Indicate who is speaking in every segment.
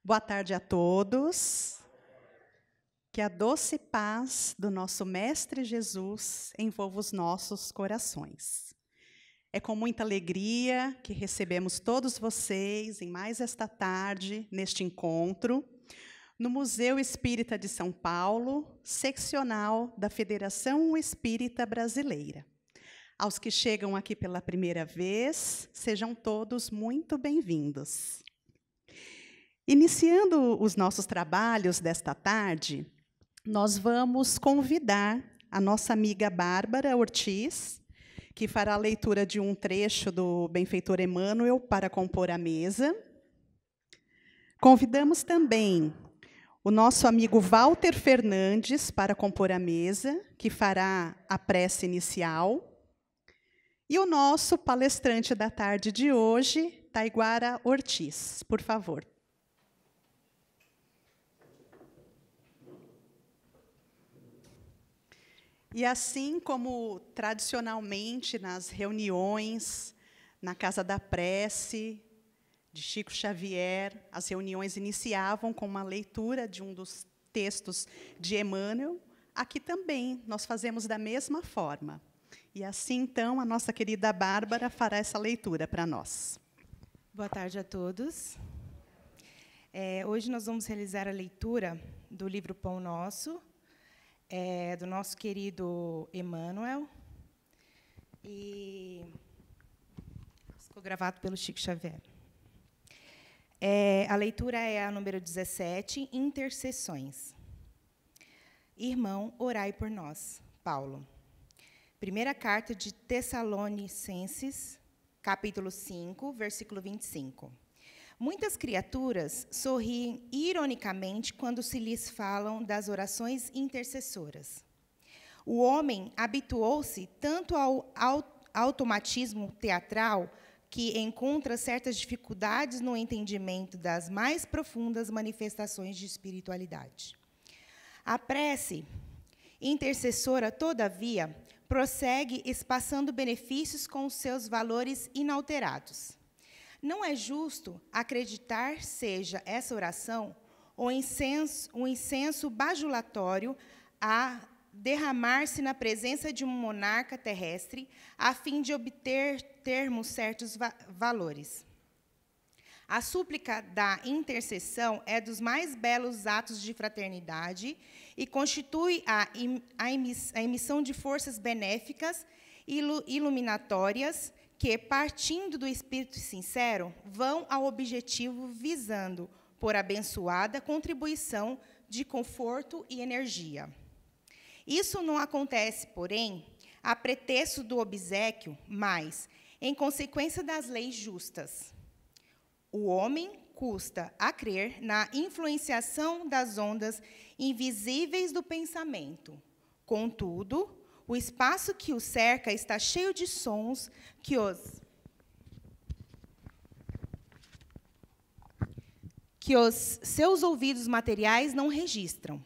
Speaker 1: Boa tarde a todos. Que a doce paz do nosso Mestre Jesus envolva os nossos corações. É com muita alegria que recebemos todos vocês em mais esta tarde, neste encontro, no Museu Espírita de São Paulo, seccional da Federação Espírita Brasileira. Aos que chegam aqui pela primeira vez, sejam todos muito bem-vindos. Iniciando os nossos trabalhos desta tarde, nós vamos convidar a nossa amiga Bárbara Ortiz, que fará a leitura de um trecho do benfeitor Emmanuel para compor a mesa. Convidamos também o nosso amigo Walter Fernandes para compor a mesa, que fará a prece inicial. E o nosso palestrante da tarde de hoje, Taiguara Ortiz, por favor. E assim como tradicionalmente nas reuniões, na Casa da Prece, de Chico Xavier, as reuniões iniciavam com uma leitura de um dos textos de Emmanuel, aqui também nós fazemos da mesma forma. E assim, então, a nossa querida Bárbara fará essa leitura para nós.
Speaker 2: Boa tarde a todos. Hoje nós vamos realizar a leitura do livro Pão Nosso, do nosso querido Emmanuel, e ficou gravado pelo Chico Xavier. A leitura é a número 17, Intercessões. Irmão, orai por nós. Paulo. Primeira carta de Tessalonicenses, capítulo 5, versículo 25. Muitas criaturas sorriem ironicamente quando se lhes falam das orações intercessoras. O homem habituou-se tanto ao automatismo teatral que encontra certas dificuldades no entendimento das mais profundas manifestações de espiritualidade. A prece intercessora, todavia, prossegue espaçando benefícios com os seus valores inalterados. Não é justo acreditar seja essa oração um incenso bajulatório a derramar-se na presença de um monarca terrestre a fim de obter termos certos valores. A súplica da intercessão é dos mais belos atos de fraternidade e constitui a emissão de forças benéficas e iluminatórias que, partindo do espírito sincero, vão ao objetivo visando, por abençoada contribuição de conforto e energia. Isso não acontece, porém, a pretexto do obséquio, mas em consequência das leis justas. O homem custa a crer na influenciação das ondas invisíveis do pensamento. Contudo, o espaço que o cerca está cheio de sons que os seus ouvidos materiais não registram.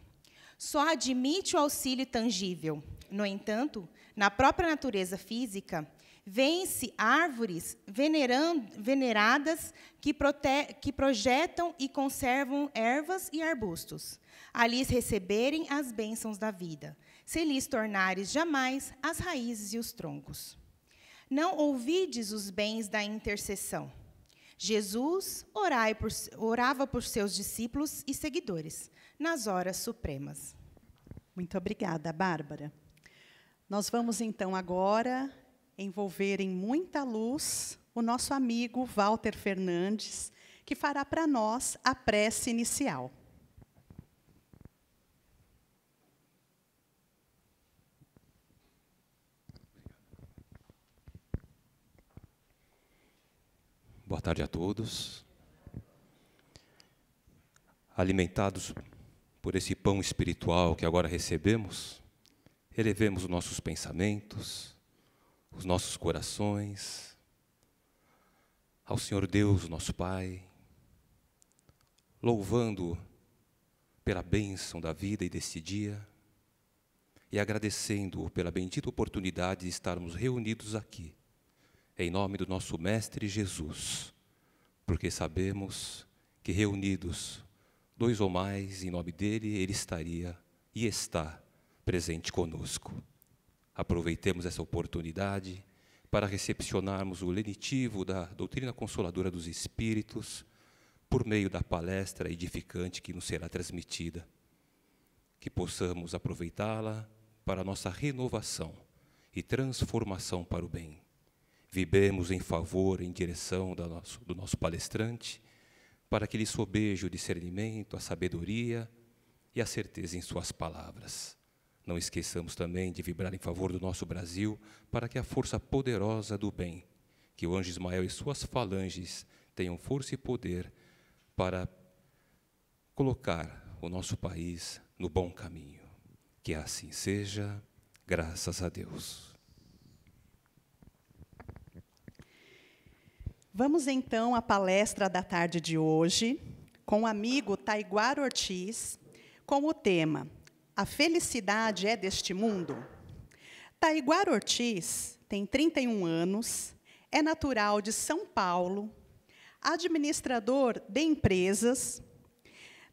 Speaker 2: Só admite o auxílio tangível. No entanto, na própria natureza física, vêem-se árvores veneradas que projetam e conservam ervas e arbustos, a lhes receberem as bênçãos da vida, se lhes tornares jamais as raízes e os troncos. Não ouvides os bens da intercessão. Jesus orava por seus discípulos e seguidores, nas horas supremas.
Speaker 1: Muito obrigada, Bárbara. Nós vamos, então, agora envolver em muita luz o nosso amigo Walter Fernandes, que fará para nós a prece inicial.
Speaker 3: Boa tarde a todos. Alimentados por esse pão espiritual que agora recebemos, elevemos os nossos pensamentos, os nossos corações ao Senhor Deus, nosso Pai, louvando pela bênção da vida e deste dia e agradecendo pela bendita oportunidade de estarmos reunidos aqui, em nome do nosso Mestre Jesus, porque sabemos que reunidos 2 ou mais, em nome dele, ele estaria e está presente conosco. Aproveitemos essa oportunidade para recepcionarmos o lenitivo da doutrina consoladora dos Espíritos por meio da palestra edificante que nos será transmitida. Que possamos aproveitá-la para a nossa renovação e transformação para o bem. Vibremos em favor, em direção do nosso palestrante, para que lhe sobeje o discernimento, a sabedoria e a certeza em suas palavras. Não esqueçamos também de vibrar em favor do nosso Brasil, para que a força poderosa do bem, que o anjo Ismael e suas falanges tenham força e poder para colocar o nosso país no bom caminho. Que assim seja, graças a Deus.
Speaker 1: Vamos então à palestra da tarde de hoje, com o amigo Taiguara Ortiz, com o tema A Felicidade é deste Mundo? Taiguara Ortiz tem 31 anos, é natural de São Paulo, administrador de empresas,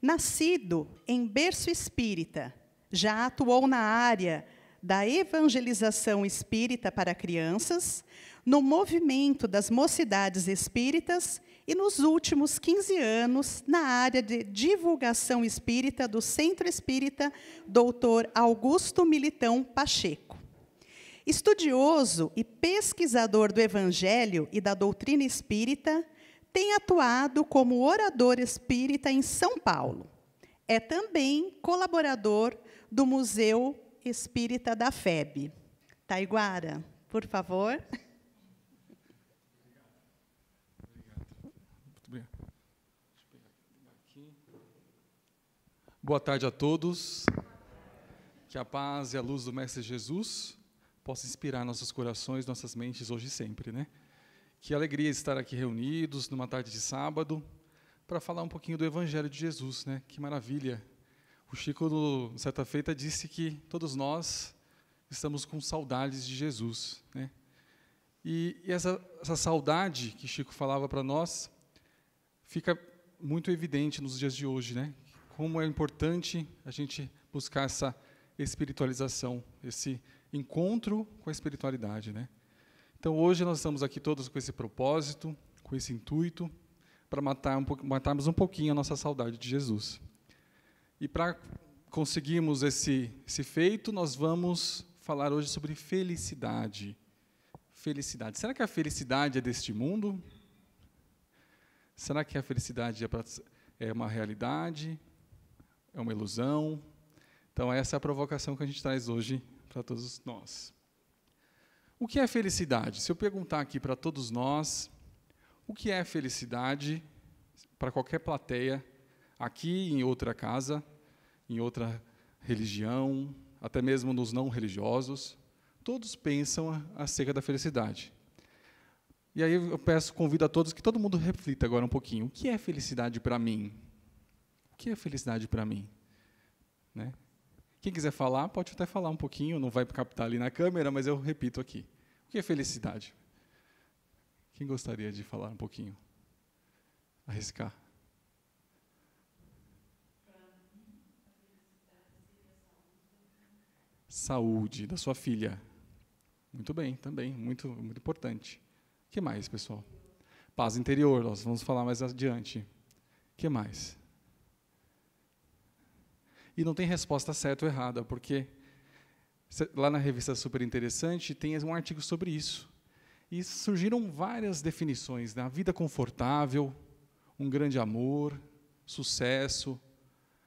Speaker 1: nascido em berço espírita, já atuou na área da evangelização espírita para crianças, no movimento das mocidades espíritas e, nos últimos 15 anos, na área de divulgação espírita do Centro Espírita Dr. Augusto Militão Pacheco. Estudioso e pesquisador do Evangelho e da doutrina espírita, tem atuado como orador espírita em São Paulo. É também colaborador do Museu Espírita da FEB. Taiguara, por favor.
Speaker 4: Boa tarde a todos. Que a paz e a luz do Mestre Jesus possa inspirar nossos corações, nossas mentes hoje e sempre, né? Que alegria estar aqui reunidos numa tarde de sábado para falar um pouquinho do Evangelho de Jesus, né? Que maravilha. O Chico, certa feita, disse que todos nós estamos com saudades de Jesus, né? E essa saudade que Chico falava para nós fica muito evidente nos dias de hoje, né? Como é importante a gente buscar essa espiritualização, esse encontro com a espiritualidade, né? Então, hoje nós estamos aqui todos com esse propósito, com esse intuito, para matarmos um pouquinho a nossa saudade de Jesus. E para conseguirmos esse feito, nós vamos falar hoje sobre felicidade. Felicidade. Será que a felicidade é deste mundo? Será que a felicidade é uma realidade? É uma ilusão? Então, essa é a provocação que a gente traz hoje para todos nós. O que é felicidade? Se eu perguntar aqui para todos nós, o que é felicidade, para qualquer plateia, aqui em outra casa, em outra religião, até mesmo nos não religiosos, todos pensam acerca da felicidade. E aí eu convido a todos que todo mundo reflita agora um pouquinho. O que é felicidade para mim? O que é felicidade para mim? Né? Quem quiser falar, pode até falar um pouquinho, não vai captar ali na câmera, mas eu repito aqui. O que é felicidade? Quem gostaria de falar um pouquinho? Arriscar. Saúde da sua filha. Muito bem, também, muito importante. O que mais, pessoal? Paz interior, nós vamos falar mais adiante. O que mais? E não tem resposta certa ou errada, porque lá na revista Super Interessante tem um artigo sobre isso. E surgiram várias definições, né? A vida confortável, um grande amor, sucesso,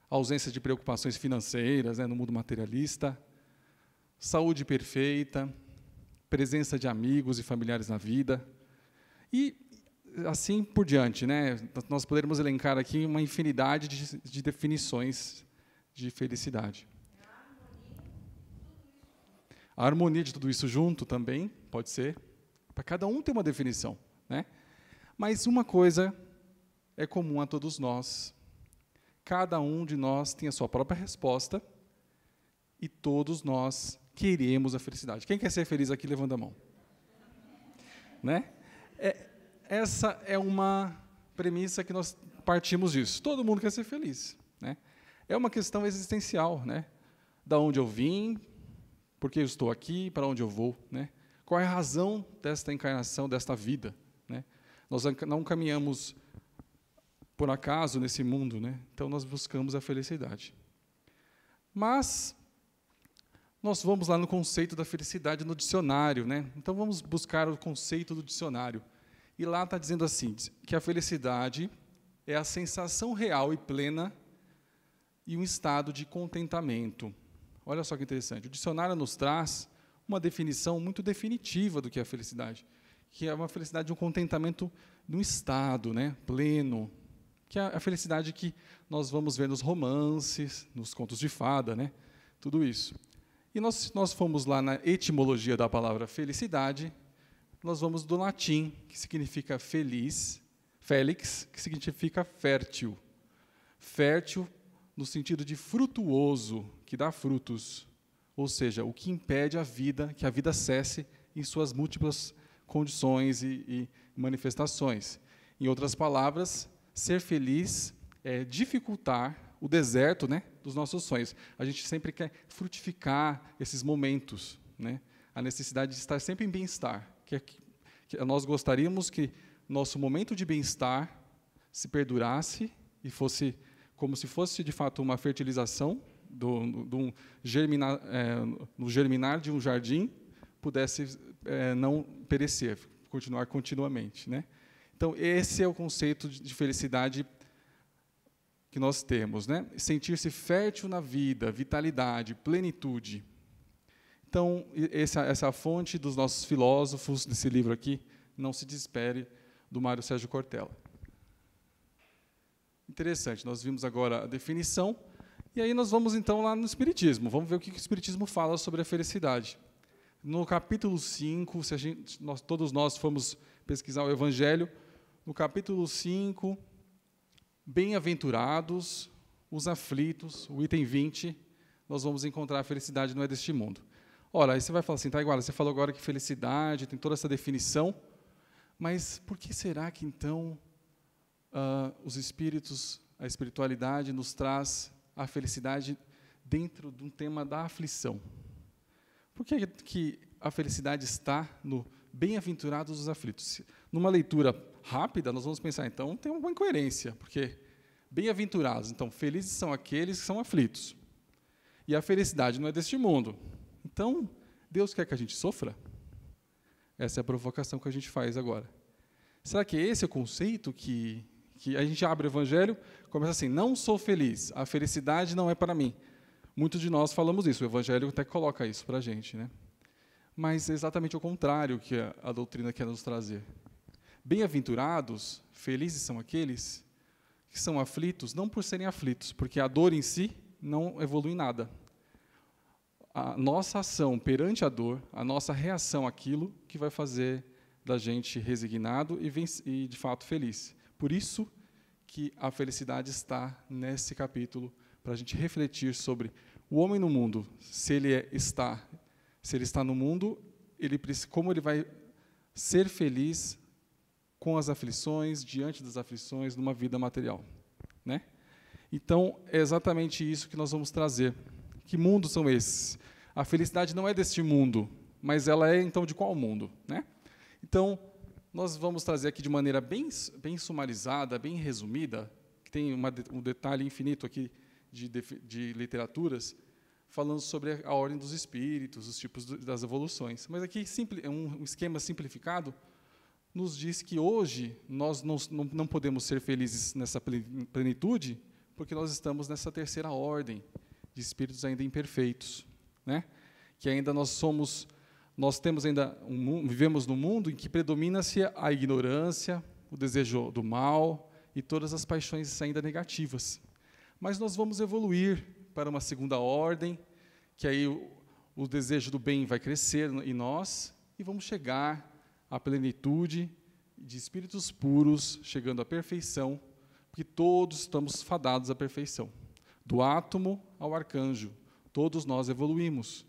Speaker 4: ausência de preocupações financeiras, né, no mundo materialista, saúde perfeita, presença de amigos e familiares na vida, e assim por diante, né? Nós poderíamos elencar aqui uma infinidade de definições de felicidade. A harmonia de tudo isso junto também, pode ser. Para cada um tem uma definição, né? Mas uma coisa é comum a todos nós. Cada um de nós tem a sua própria resposta e todos nós queremos a felicidade. Quem quer ser feliz aqui, levanta a mão. Né? Essa é uma premissa que nós partimos disso. Todo mundo quer ser feliz. né? É uma questão existencial, né? Da onde eu vim, por que eu estou aqui, para onde eu vou, né? Qual é a razão desta encarnação, desta vida, né? Nós não caminhamos por acaso nesse mundo, né? Então nós buscamos a felicidade. Mas nós vamos lá no conceito da felicidade no dicionário, né? Então vamos buscar o conceito do dicionário. E lá está dizendo assim, que a felicidade é a sensação real e plena e um estado de contentamento. Olha só que interessante. O dicionário nos traz uma definição muito definitiva do que é a felicidade, que é uma felicidade de um contentamento de um estado, né, pleno, que é a felicidade que nós vamos ver nos romances, nos contos de fada, né, tudo isso. E nós fomos lá na etimologia da palavra felicidade, nós vamos do latim, que significa feliz, felix, que significa fértil. Fértil no sentido de frutuoso, que dá frutos, ou seja, o que impede a vida, que a vida cesse em suas múltiplas condições e manifestações. Em outras palavras, ser feliz é dificultar o deserto, né, dos nossos sonhos. A gente sempre quer frutificar esses momentos, né, a necessidade de estar sempre em bem-estar. Que nós gostaríamos que nosso momento de bem-estar se perdurasse e fosse como se fosse, de fato, uma fertilização no germinar de um jardim, pudesse não perecer, continuar continuamente, né? Então, esse é o conceito de felicidade que nós temos, né? Sentir-se fértil na vida, vitalidade, plenitude. Então, essa é a fonte dos nossos filósofos desse livro aqui, Não se Desespere, do Mário Sérgio Cortella. Interessante, nós vimos agora a definição, e aí nós vamos então lá no Espiritismo, vamos ver o que o Espiritismo fala sobre a felicidade. No capítulo 5, todos nós fomos pesquisar o Evangelho, no capítulo 5, bem-aventurados os aflitos, o item 20, nós vamos encontrar a felicidade não é deste mundo. Ora, aí você vai falar assim, tá, Iguala, você falou agora que felicidade tem toda essa definição, mas por que será que então os espíritos, a espiritualidade nos traz a felicidade dentro de um tema da aflição? Por que a felicidade está no bem-aventurados os aflitos? Numa leitura rápida, nós vamos pensar, então, tem uma incoerência, porque bem-aventurados, então, felizes são aqueles que são aflitos. E a felicidade não é deste mundo. Então, Deus quer que a gente sofra? Essa é a provocação que a gente faz agora. Será que esse é o conceito que a gente abre o Evangelho, começa assim, não sou feliz, a felicidade não é para mim. Muitos de nós falamos isso, o Evangelho até coloca isso para a gente, né? Mas é exatamente o contrário que a doutrina quer nos trazer. Bem-aventurados, felizes são aqueles que são aflitos, não por serem aflitos, porque a dor em si não evolui em nada. A nossa ação perante a dor, a nossa reação àquilo que vai fazer da gente resignado e de fato, feliz. Por isso que a felicidade está nesse capítulo, para a gente refletir sobre o homem no mundo, se ele está no mundo, como ele vai ser feliz com as aflições, diante das aflições, numa vida material, né? Então, é exatamente isso que nós vamos trazer. Que mundos são esses? A felicidade não é deste mundo, mas ela é, então, de qual mundo, né? Então, nós vamos trazer aqui de maneira bem sumarizada, bem resumida, que tem um detalhe infinito aqui de literaturas, falando sobre a ordem dos espíritos, os tipos das evoluções. Mas aqui um esquema simplificado nos diz que hoje nós não podemos ser felizes nessa plenitude, porque nós estamos nessa terceira ordem de espíritos ainda imperfeitos, né? Que ainda vivemos num mundo em que predomina-se a ignorância, o desejo do mal e todas as paixões ainda negativas. Mas nós vamos evoluir para uma segunda ordem, que aí o desejo do bem vai crescer em nós e vamos chegar à plenitude de espíritos puros, chegando à perfeição, porque todos estamos fadados à perfeição. Do átomo ao arcanjo, todos nós evoluímos.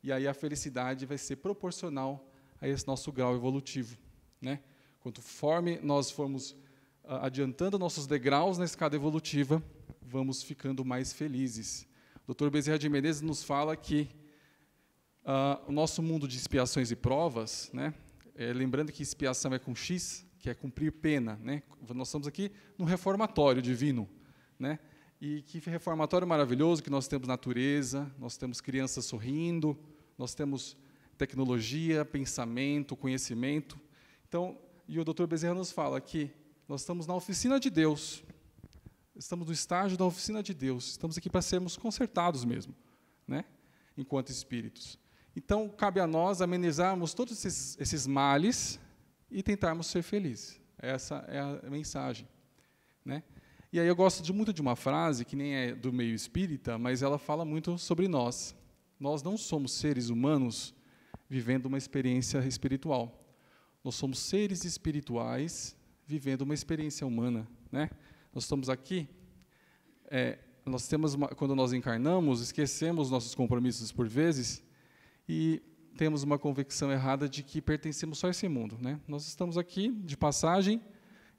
Speaker 4: E aí a felicidade vai ser proporcional a esse nosso grau evolutivo, né? Conforme nós formos adiantando nossos degraus na escada evolutiva, vamos ficando mais felizes. O Dr. Bezerra de Menezes nos fala que o nosso mundo de expiações e provas, né, lembrando que expiação é com X, que é cumprir pena, né, nós estamos aqui no reformatório divino, né, e que reformatório maravilhoso, que nós temos natureza, nós temos crianças sorrindo, nós temos tecnologia, pensamento, conhecimento. Então, e o Dr. Bezerra nos fala que nós estamos na oficina de Deus, estamos no estágio da oficina de Deus, estamos aqui para sermos consertados mesmo, né, enquanto espíritos. Então, cabe a nós amenizarmos todos esses males e tentarmos ser felizes. Essa é a mensagem, né? E aí eu gosto muito de uma frase, que nem é do meio espírita, mas ela fala muito sobre nós. Nós não somos seres humanos vivendo uma experiência espiritual. Nós somos seres espirituais vivendo uma experiência humana, né? Nós estamos aqui, quando nós encarnamos, esquecemos nossos compromissos por vezes e temos uma convicção errada de que pertencemos só a esse mundo, né? Nós estamos aqui de passagem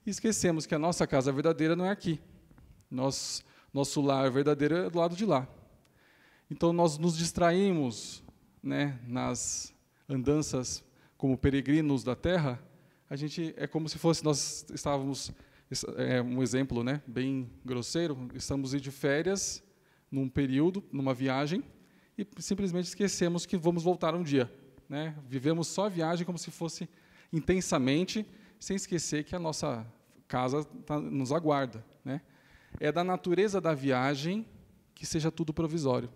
Speaker 4: e esquecemos que a nossa casa verdadeira não é aqui. Nosso lar verdadeiro é do lado de lá. Então, nós nos distraímos, né, nas andanças como peregrinos da Terra. A gente é como se fosse nós estávamos, um exemplo, né, bem grosseiro, estamos de férias num período, numa viagem, e simplesmente esquecemos que vamos voltar um dia, né? Vivemos só a viagem como se fosse intensamente, sem esquecer que a nossa casa nos aguarda, né? É da natureza da viagem que seja tudo provisório.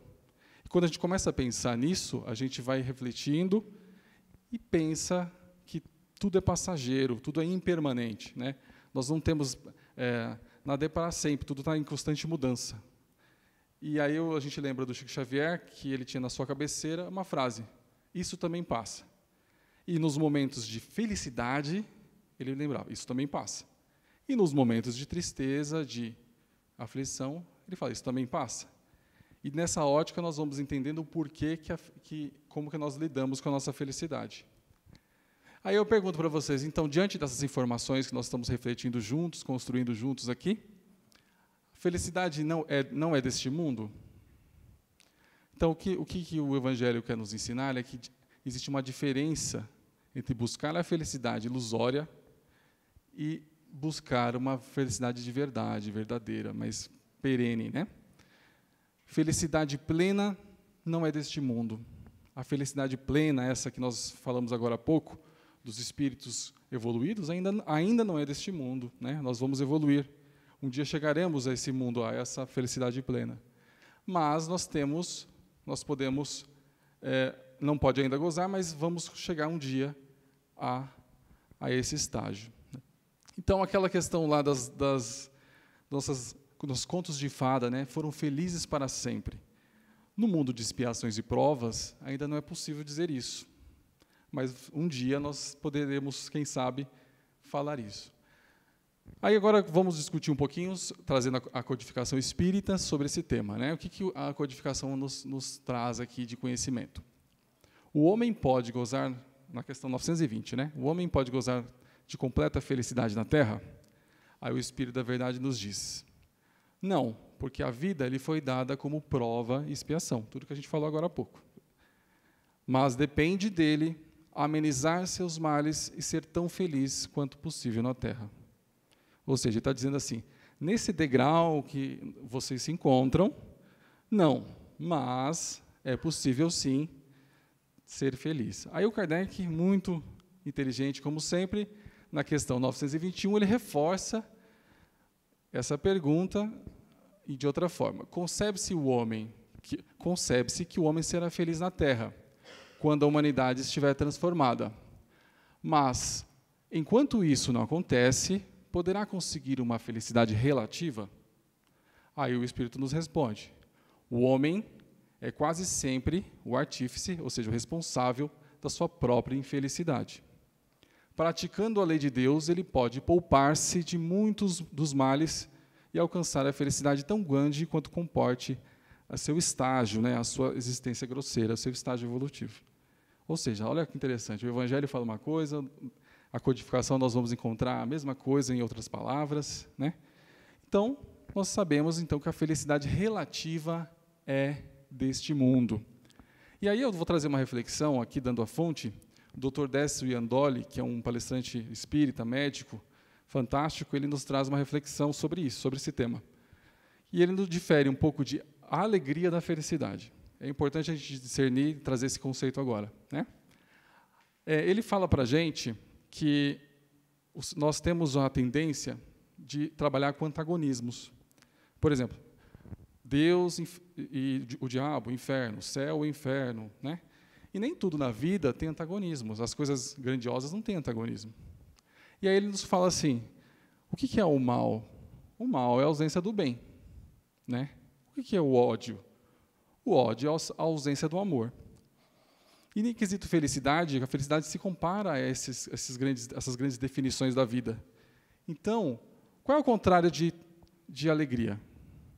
Speaker 4: E quando a gente começa a pensar nisso, a gente vai refletindo e pensa que tudo é passageiro, tudo é impermanente, né? Nós não temos nada é para sempre, tudo está em constante mudança. E aí a gente lembra do Chico Xavier, que ele tinha na sua cabeceira uma frase: isso também passa. E nos momentos de felicidade, ele lembrava: isso também passa. E nos momentos de tristeza, de aflição, ele fala: isso também passa. E nessa ótica nós vamos entendendo o porquê, como que nós lidamos com a nossa felicidade. Aí eu pergunto para vocês, então, diante dessas informações que nós estamos refletindo juntos, construindo juntos aqui, felicidade não é deste mundo? Então, o que o Evangelho quer nos ensinar é que existe uma diferença entre buscar a felicidade ilusória e buscar uma felicidade de verdade, verdadeira, mas perene, né? Felicidade plena não é deste mundo. A felicidade plena, essa que nós falamos agora há pouco, dos espíritos evoluídos, ainda não é deste mundo, né? Nós vamos evoluir. Um dia chegaremos a esse mundo, a essa felicidade plena. Mas nós podemos, não pode ainda gozar, mas vamos chegar um dia a esse estágio. Então, aquela questão lá dos contos de fada, né, foram felizes para sempre. No mundo de expiações e provas, ainda não é possível dizer isso. Mas um dia nós poderemos, quem sabe, falar isso. Aí agora vamos discutir um pouquinho, trazendo a codificação espírita sobre esse tema, né? O que a codificação nos traz aqui de conhecimento? O homem pode gozar, na questão 920, né? O homem pode gozar de completa felicidade na Terra? Aí o Espírito da Verdade nos diz: não, porque a vida lhe foi dada como prova e expiação, tudo que a gente falou agora há pouco. Mas depende dele amenizar seus males e ser tão feliz quanto possível na Terra. Ou seja, ele está dizendo assim, nesse degrau que vocês se encontram, não, mas é possível sim ser feliz. Aí o Kardec, muito inteligente como sempre, na questão 921, ele reforça essa pergunta e de outra forma. Concebe-se que o homem será feliz na Terra, quando a humanidade estiver transformada. Mas, enquanto isso não acontece, poderá conseguir uma felicidade relativa? Aí o Espírito nos responde: o homem é quase sempre o artífice, ou seja, o responsável da sua própria infelicidade. Praticando a lei de Deus, ele pode poupar-se de muitos dos males e alcançar a felicidade tão grande quanto comporte a seu estágio, né, a sua existência grosseira, o seu estágio evolutivo. Ou seja, olha que interessante, o Evangelho fala uma coisa, a codificação nós vamos encontrar a mesma coisa em outras palavras, né? Então, nós sabemos, então, que a felicidade relativa é deste mundo. E aí eu vou trazer uma reflexão, aqui dando a fonte, do Dr. Décio Iandoli, que é um palestrante espírita, médico, fantástico, ele nos traz uma reflexão sobre isso, sobre esse tema. E ele nos difere um pouco de a alegria da felicidade. É importante a gente discernir e trazer esse conceito agora, né? Ele fala para a gente que nós temos a tendência de trabalhar com antagonismos. Por exemplo, Deus e o diabo, o inferno, o céu e o inferno, né? E nem tudo na vida tem antagonismos. As coisas grandiosas não têm antagonismo. E aí ele nos fala assim, o que é o mal? O mal é a ausência do bem, né? O que é o ódio? O ódio é a ausência do amor. E em quesito felicidade, a felicidade se compara a essas grandes definições da vida. Então, qual é o contrário de alegria?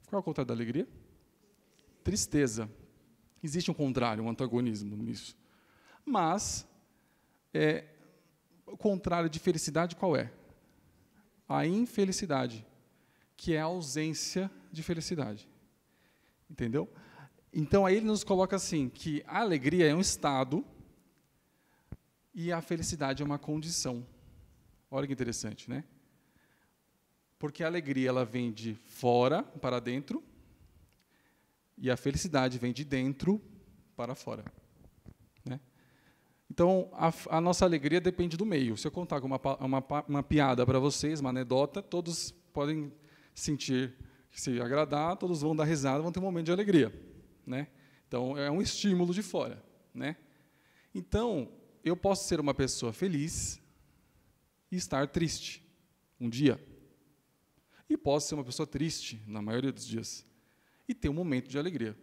Speaker 4: Qual é o contrário da alegria? Tristeza. Existe um contrário, um antagonismo nisso. Mas, o contrário de felicidade qual é? A infelicidade, que é a ausência de felicidade. Entendeu? Então, aí ele nos coloca assim, que a alegria é um estado e a felicidade é uma condição. Olha que interessante, né? Porque a alegria ela vem de fora para dentro e a felicidade vem de dentro para fora, né? Então, a nossa alegria depende do meio. Se eu contar uma piada para vocês, uma anedota, todos podem sentir, se agradar, todos vão dar risada, vão ter um momento de alegria, né? Então, é um estímulo de fora, né? Então, eu posso ser uma pessoa feliz e estar triste um dia. E posso ser uma pessoa triste, na maioria dos dias, e ter um momento de alegria.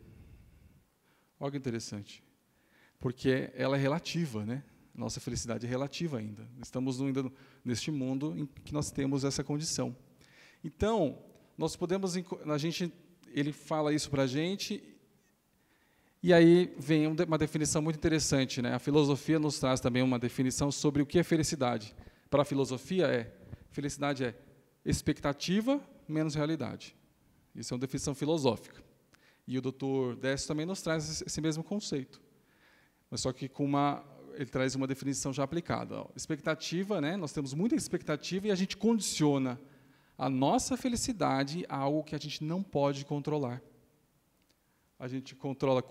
Speaker 4: Olha que interessante. Porque ela é relativa, né? Nossa felicidade é relativa ainda. Estamos ainda neste mundo em que nós temos essa condição. Então, nós podemos, ele fala isso para a gente, e aí vem uma definição muito interessante, né? A filosofia nos traz também uma definição sobre o que é felicidade. Para a filosofia, felicidade é expectativa menos realidade. Isso é uma definição filosófica. E o Dr. Décio também nos traz esse mesmo conceito. Mas só que ele traz uma definição já aplicada. Expectativa, né? Nós temos muita expectativa e a gente condiciona a nossa felicidade a algo que a gente não pode controlar. A gente controla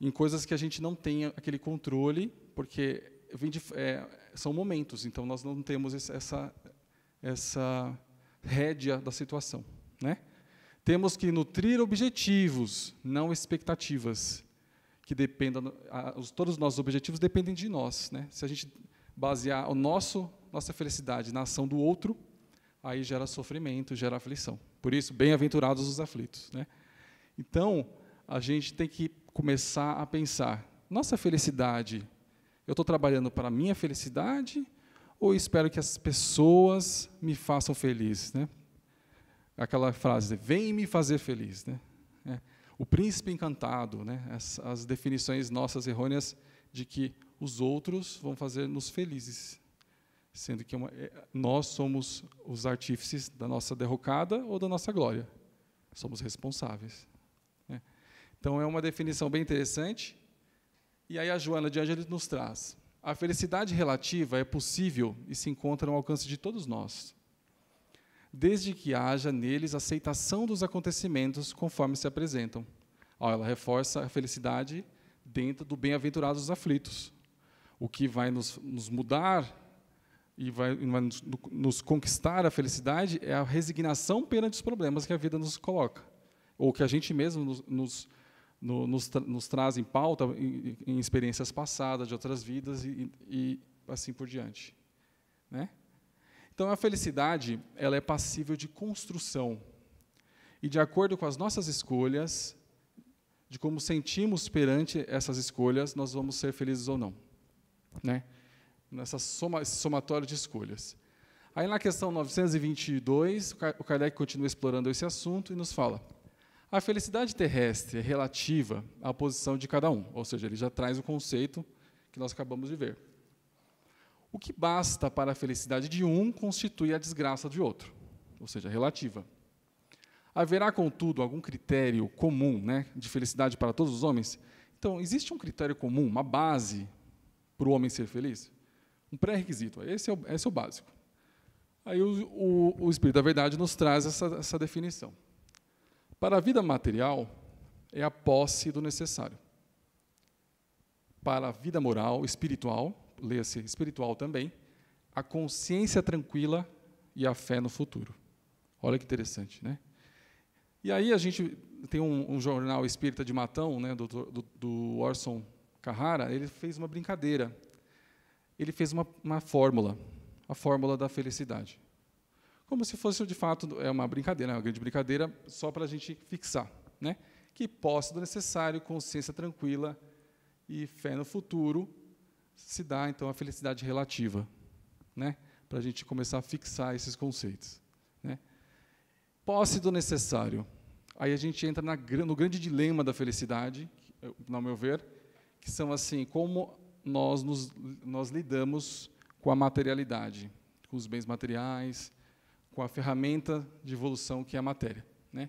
Speaker 4: em coisas que a gente não tem aquele controle, porque são momentos, então nós não temos essa rédea da situação, né? Temos que nutrir objetivos, não expectativas, que dependam. Todos os nossos objetivos dependem de nós, né? Se a gente basear nossa felicidade na ação do outro, aí gera sofrimento, gera aflição. Por isso, bem-aventurados os aflitos, né? Então, a gente tem que começar a pensar: nossa felicidade, eu estou trabalhando para a minha felicidade ou espero que as pessoas me façam feliz, né? Aquela frase, vem me fazer feliz, né? O príncipe encantado, né? As definições nossas errôneas de que os outros vão fazer-nos felizes, sendo que nós somos os artífices da nossa derrocada ou da nossa glória. Somos responsáveis, né? Então, é uma definição bem interessante. E aí a Joana de Ângeles nos traz: a felicidade relativa é possível e se encontra no alcance de todos nós, desde que haja neles aceitação dos acontecimentos conforme se apresentam. Ela reforça a felicidade dentro do bem-aventurados os aflitos. O que vai nos mudar e vai nos conquistar a felicidade é a resignação perante os problemas que a vida nos coloca, ou que a gente mesmo nos traz em pauta, em experiências passadas, de outras vidas, e assim por diante, né? Então, a felicidade ela é passível de construção. E, de acordo com as nossas escolhas, de como sentimos perante essas escolhas, nós vamos ser felizes ou não, né? Esse somatório de escolhas. Aí, na questão 922, o Kardec continua explorando esse assunto e nos fala: a felicidade terrestre é relativa à posição de cada um, ou seja, ele já traz o conceito que nós acabamos de ver. O que basta para a felicidade de um constitui a desgraça de outro, ou seja, relativa. Haverá, contudo, algum critério comum, né, de felicidade para todos os homens? Então, existe um critério comum, uma base para o homem ser feliz? Um pré-requisito. Esse é o básico. Aí o Espírito da Verdade nos traz essa definição. Para a vida material, é a posse do necessário. Para a vida moral, espiritual, leia-se espiritual também, a consciência tranquila e a fé no futuro. Olha que interessante, né? E aí a gente tem um jornal espírita de Matão, né, do Orson Carrara, ele fez uma brincadeira. Ele fez uma fórmula, a fórmula da felicidade. Como se fosse, de fato, uma brincadeira, uma grande brincadeira, só para a gente fixar, né? Que posse do necessário, consciência tranquila e fé no futuro se dá, então, a felicidade relativa, né? Para a gente começar a fixar esses conceitos, né? Posse do necessário. Aí a gente entra no grande dilema da felicidade, no meu ver, que são assim, como nós lidamos com a materialidade, com os bens materiais, com a ferramenta de evolução que é a matéria, né?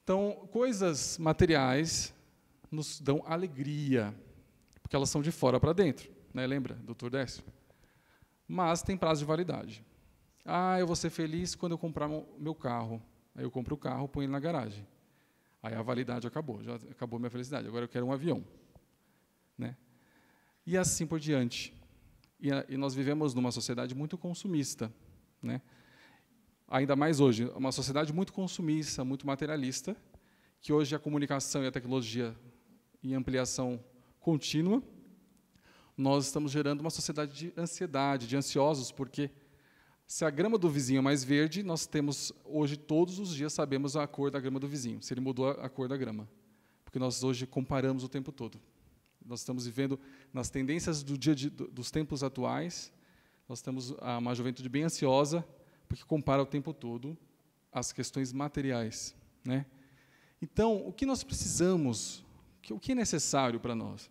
Speaker 4: Então, coisas materiais nos dão alegria, porque elas são de fora para dentro, né? Lembra, doutor Décio? Mas tem prazo de validade. Eu vou ser feliz quando eu comprar meu carro. Aí eu compro o carro, ponho ele na garagem. Aí a validade acabou, já acabou a minha felicidade. Agora eu quero um avião, né? E assim por diante. E nós vivemos numa sociedade muito consumista, né? Ainda mais hoje, uma sociedade muito consumista, muito materialista, que hoje a comunicação e a tecnologia em ampliação contínua, nós estamos gerando uma sociedade de ansiedade, de ansiosos, porque se a grama do vizinho é mais verde, nós temos, hoje, todos os dias, sabemos a cor da grama do vizinho, se ele mudou a cor da grama, porque nós hoje comparamos o tempo todo. Nós estamos vivendo nas tendências dos tempos atuais, nós temos uma juventude bem ansiosa, porque compara o tempo todo as questões materiais, né? Então, o que nós precisamos, o que é necessário para nós?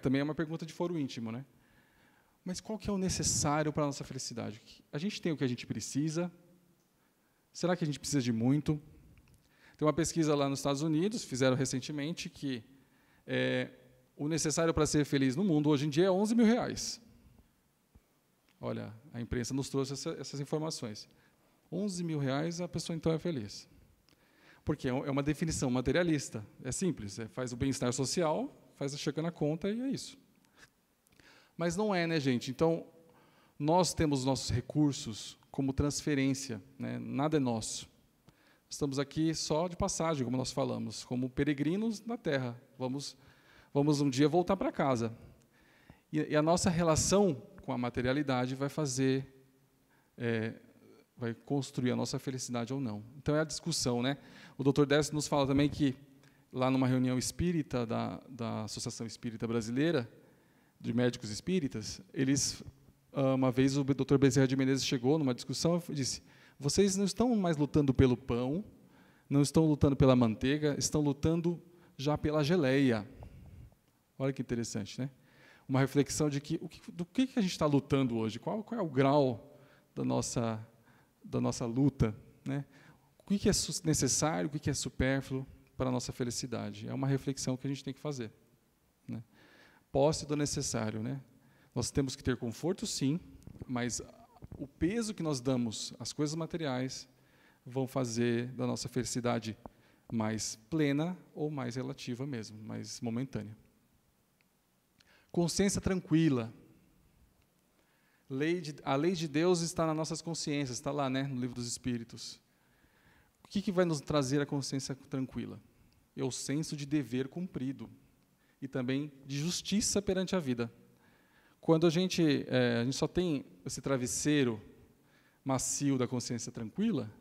Speaker 4: Também é uma pergunta de foro íntimo, né? Mas qual que é o necessário para a nossa felicidade? A gente tem o que a gente precisa? Será que a gente precisa de muito? Tem uma pesquisa lá nos Estados Unidos, fizeram recentemente, que o necessário para ser feliz no mundo hoje em dia é 11 mil reais. Olha, a imprensa nos trouxe essas informações. 11 mil reais, a pessoa então é feliz. Porque é uma definição materialista. É simples, faz o bem-estar social, chega na conta e é isso. Mas não é, né, gente? Então, nós temos nossos recursos como transferência, né? Nada é nosso. Estamos aqui só de passagem, como nós falamos, como peregrinos na Terra. Vamos um dia voltar para casa. E a nossa relação com a materialidade vai vai construir a nossa felicidade ou não. Então, é a discussão, né? O Dr. Décio nos fala também que, lá numa reunião espírita da Associação Espírita Brasileira, de médicos espíritas, uma vez o Dr. Bezerra de Menezes chegou numa discussão e disse: vocês não estão mais lutando pelo pão, não estão lutando pela manteiga, estão lutando já pela geleia. Olha que interessante, né? Uma reflexão de do que a gente está lutando hoje, qual é o grau da nossa luta, né? O que é necessário, o que é supérfluo para a nossa felicidade. É uma reflexão que a gente tem que fazer, né? Posse do necessário, né? Nós temos que ter conforto, sim, mas o peso que nós damos às coisas materiais vão fazer da nossa felicidade mais plena ou mais relativa mesmo, mais momentânea. Consciência tranquila. A lei de Deus está nas nossas consciências, está lá, né, no Livro dos Espíritos. O que vai nos trazer a consciência tranquila? É o senso de dever cumprido e também de justiça perante a vida. Quando a gente só tem esse travesseiro macio da consciência tranquila,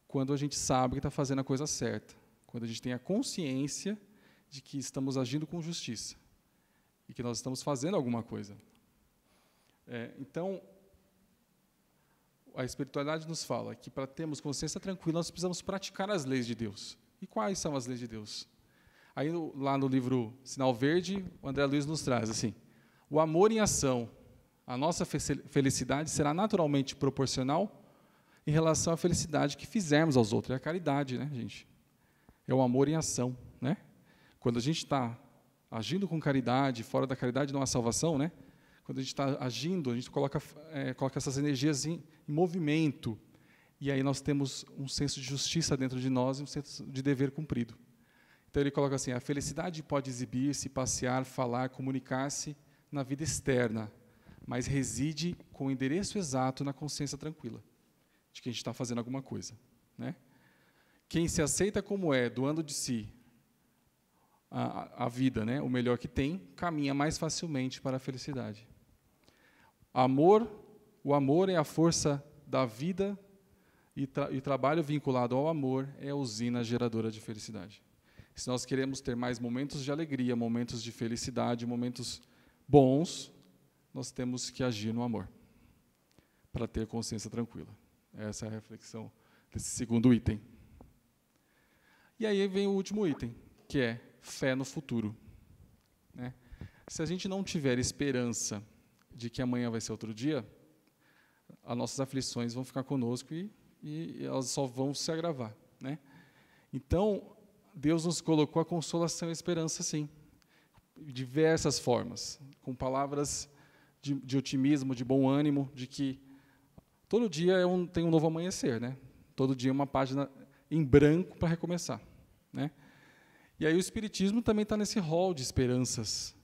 Speaker 4: quando a gente sabe que está fazendo a coisa certa, quando a gente tem a consciência de que estamos agindo com justiça e que nós estamos fazendo alguma coisa. Então, a espiritualidade nos fala que para termos consciência tranquila, nós precisamos praticar as leis de Deus. E quais são as leis de Deus? Aí, lá no livro Sinal Verde, o André Luiz nos traz assim: o amor em ação, a nossa felicidade será naturalmente proporcional em relação à felicidade que fizermos aos outros. É a caridade, né, gente? É o amor em ação, né? Quando a gente está agindo com caridade, fora da caridade não há salvação, né? Quando a gente está agindo, a gente coloca essas energias em movimento, e aí nós temos um senso de justiça dentro de nós e um senso de dever cumprido. Então ele coloca assim: a felicidade pode exibir-se, passear, falar, comunicar-se na vida externa, mas reside com o endereço exato na consciência tranquila de que a gente está fazendo alguma coisa, né? Quem se aceita como é, doando de si a vida, né, o melhor que tem, caminha mais facilmente para a felicidade. O amor é a força da vida, e trabalho vinculado ao amor é a usina geradora de felicidade. Se nós queremos ter mais momentos de alegria, momentos de felicidade, momentos bons, nós temos que agir no amor, para ter consciência tranquila. Essa é a reflexão desse segundo item. E aí vem o último item, que é fé no futuro, né? Se a gente não tiver esperança de que amanhã vai ser outro dia, as nossas aflições vão ficar conosco e elas só vão se agravar, né? Então, Deus nos colocou a consolação e a esperança, sim, de diversas formas, com palavras de otimismo, de bom ânimo, de que todo dia tem um novo amanhecer, né? Todo dia é uma página em branco para recomeçar, né? E aí o Espiritismo também está nesse rol de esperanças.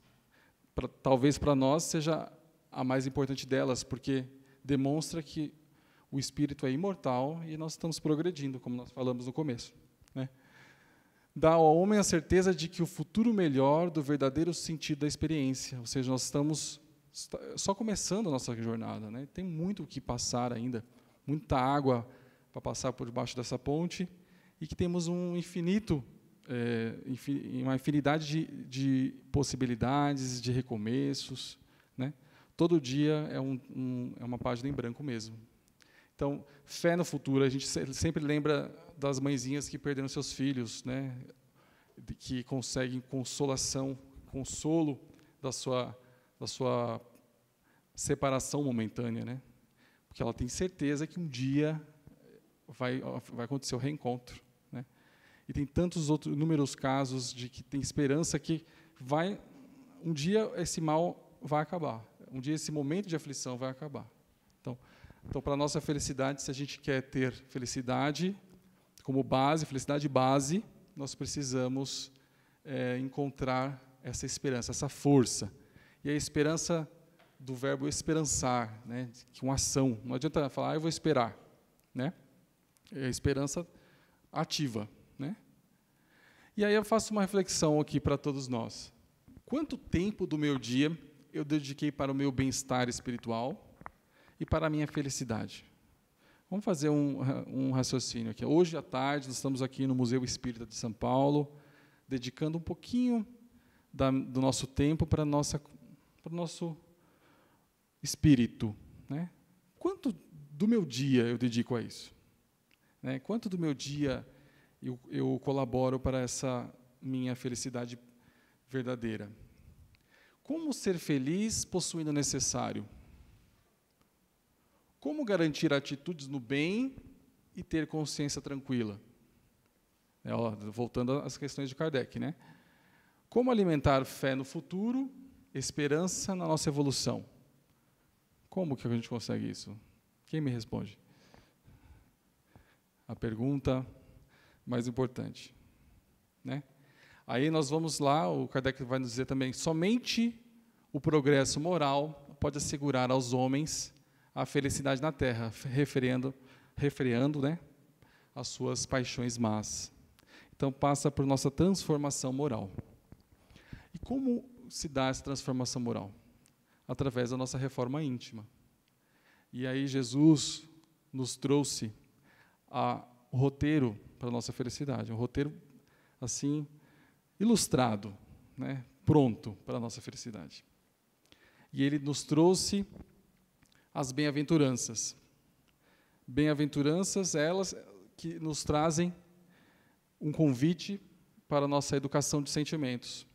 Speaker 4: Talvez para nós seja a mais importante delas, porque demonstra que o Espírito é imortal e nós estamos progredindo, como nós falamos no começo, né? Dá ao homem a certeza de que o futuro melhor do verdadeiro sentido da experiência, ou seja, nós estamos só começando a nossa jornada, né? Tem muito o que passar ainda, muita água para passar por debaixo dessa ponte, e que temos uma infinidade de possibilidades, de recomeços, né? Todo dia é uma página em branco mesmo. Então, fé no futuro. A gente sempre lembra das mãezinhas que perderam seus filhos, né? Que conseguem consolo da sua separação momentânea, né? Porque ela tem certeza que um dia vai acontecer o reencontro, né? E tem tantos outros inúmeros casos de que tem esperança que um dia esse mal vai acabar, um dia esse momento de aflição vai acabar. Então, para a nossa felicidade, se a gente quer ter felicidade como base, felicidade base, nós precisamos encontrar essa esperança, essa força. E a esperança do verbo esperançar, né, que uma ação. Não adianta falar, eu vou esperar, né? É a esperança ativa, né? E aí eu faço uma reflexão aqui para todos nós. Quanto tempo do meu dia eu dediquei para o meu bem-estar espiritual e para a minha felicidade? Vamos fazer um raciocínio aqui. Hoje à tarde, nós estamos aqui no Museu Espírita de São Paulo, dedicando um pouquinho do nosso tempo para o nosso espírito, né? Quanto do meu dia eu dedico a isso? Né? Quanto do meu dia eu colaboro para essa minha felicidade verdadeira? Como ser feliz possuindo o necessário? Como garantir atitudes no bem e ter consciência tranquila? Voltando às questões de Kardec, né? Como alimentar fé no futuro, esperança na nossa evolução? Como que a gente consegue isso? Quem me responde? A pergunta mais importante, né? Aí nós vamos lá, o Kardec vai nos dizer também, somente o progresso moral pode assegurar aos homens a felicidade na Terra, refreando, né, as suas paixões más. Então, passa por nossa transformação moral. E como se dá essa transformação moral? Através da nossa reforma íntima. E aí Jesus nos trouxe o roteiro para a nossa felicidade, um roteiro, assim, ilustrado, né, pronto para a nossa felicidade. E Ele nos trouxe as bem-aventuranças. Bem-aventuranças, elas que nos trazem um convite para a nossa educação de sentimentos.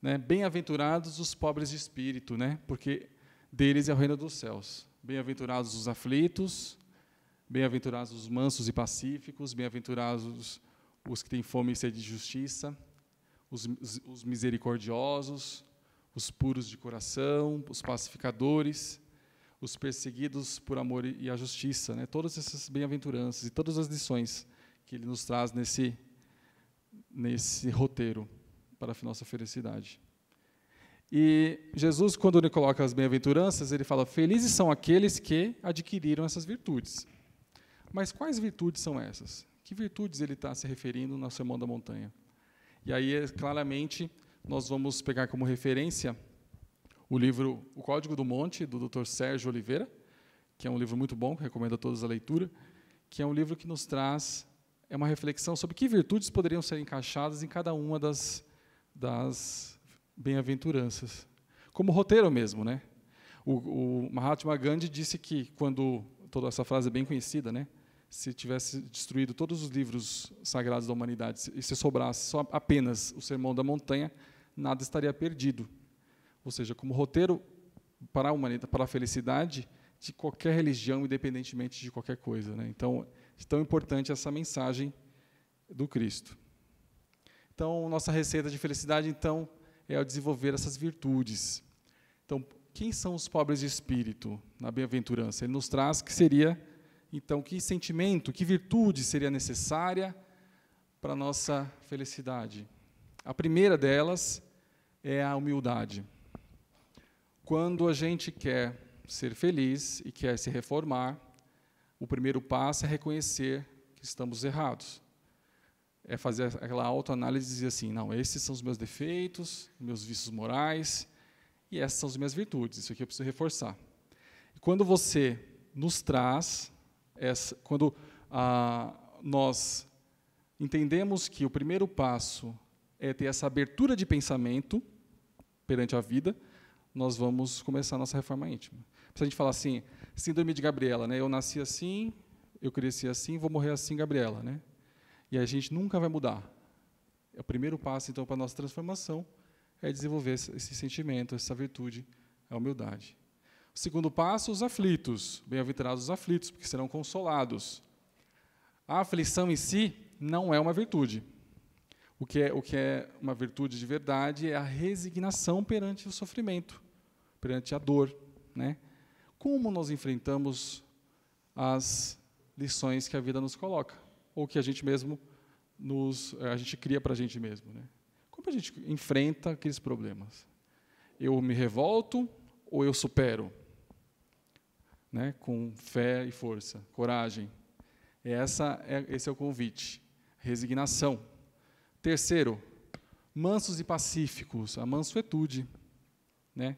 Speaker 4: Né? Bem-aventurados os pobres de espírito, né? Porque deles é o reino dos céus. Bem-aventurados os aflitos, Bem-aventurados os mansos e pacíficos, bem-aventurados os que têm fome e sede de justiça, os misericordiosos, os puros de coração, os pacificadores, os perseguidos por amor e a justiça, né? Todas essas bem-aventuranças e todas as lições que ele nos traz nesse roteiro para a nossa felicidade. E Jesus, quando ele coloca as bem-aventuranças, ele fala: felizes são aqueles que adquiriram essas virtudes. Mas quais virtudes são essas? Que virtudes ele está se referindo no Sermão da Montanha? E aí, claramente, nós vamos pegar como referência o livro O Código do Monte, do Dr. Sérgio Oliveira, que é um livro muito bom, que recomendo a todos a leitura, que é um livro que nos traz uma reflexão sobre que virtudes poderiam ser encaixadas em cada uma das bem-aventuranças. Como roteiro mesmo, né? O Mahatma Gandhi disse que, toda essa frase é bem conhecida, né? Se tivesse destruído todos os livros sagrados da humanidade e se sobrasse só apenas o Sermão da Montanha, nada estaria perdido. Ou seja, como roteiro para a humanidade, para a felicidade de qualquer religião, independentemente de qualquer coisa, né? Então, é tão importante essa mensagem do Cristo. Então, nossa receita de felicidade, então, é desenvolver essas virtudes. Então, quem são os pobres de espírito na bem-aventurança? Ele nos traz que seria, então, que sentimento, que virtude seria necessária para a nossa felicidade? A primeira delas é a humildade. Quando a gente quer ser feliz e quer se reformar, o primeiro passo é reconhecer que estamos errados. É fazer aquela autoanálise e dizer assim: não, esses são os meus defeitos, meus vícios morais, e essas são as minhas virtudes, isso aqui eu preciso reforçar. E quando você nos traz, quando nós entendemos que o primeiro passo é ter essa abertura de pensamento perante a vida, nós vamos começar a nossa reforma íntima. Se a gente falar assim, síndrome de Gabriela, né? Eu nasci assim, eu cresci assim, vou morrer assim, Gabriela, né? E a gente nunca vai mudar. O primeiro passo, então, para a nossa transformação é desenvolver esse sentimento, essa virtude, a humildade. O segundo passo, os aflitos. Bem-aventurados os aflitos, porque serão consolados. A aflição em si não é uma virtude. O que é uma virtude de verdade é a resignação perante o sofrimento, perante a dor, né? Como nós enfrentamos as lições que a vida nos coloca, ou que a gente mesmo a gente cria para a gente mesmo, né? Como a gente enfrenta aqueles problemas? Eu me revolto ou eu supero? Né? Com fé e força, coragem. Esse é o convite. Resignação. Terceiro, mansos e pacíficos, a mansuetude, né?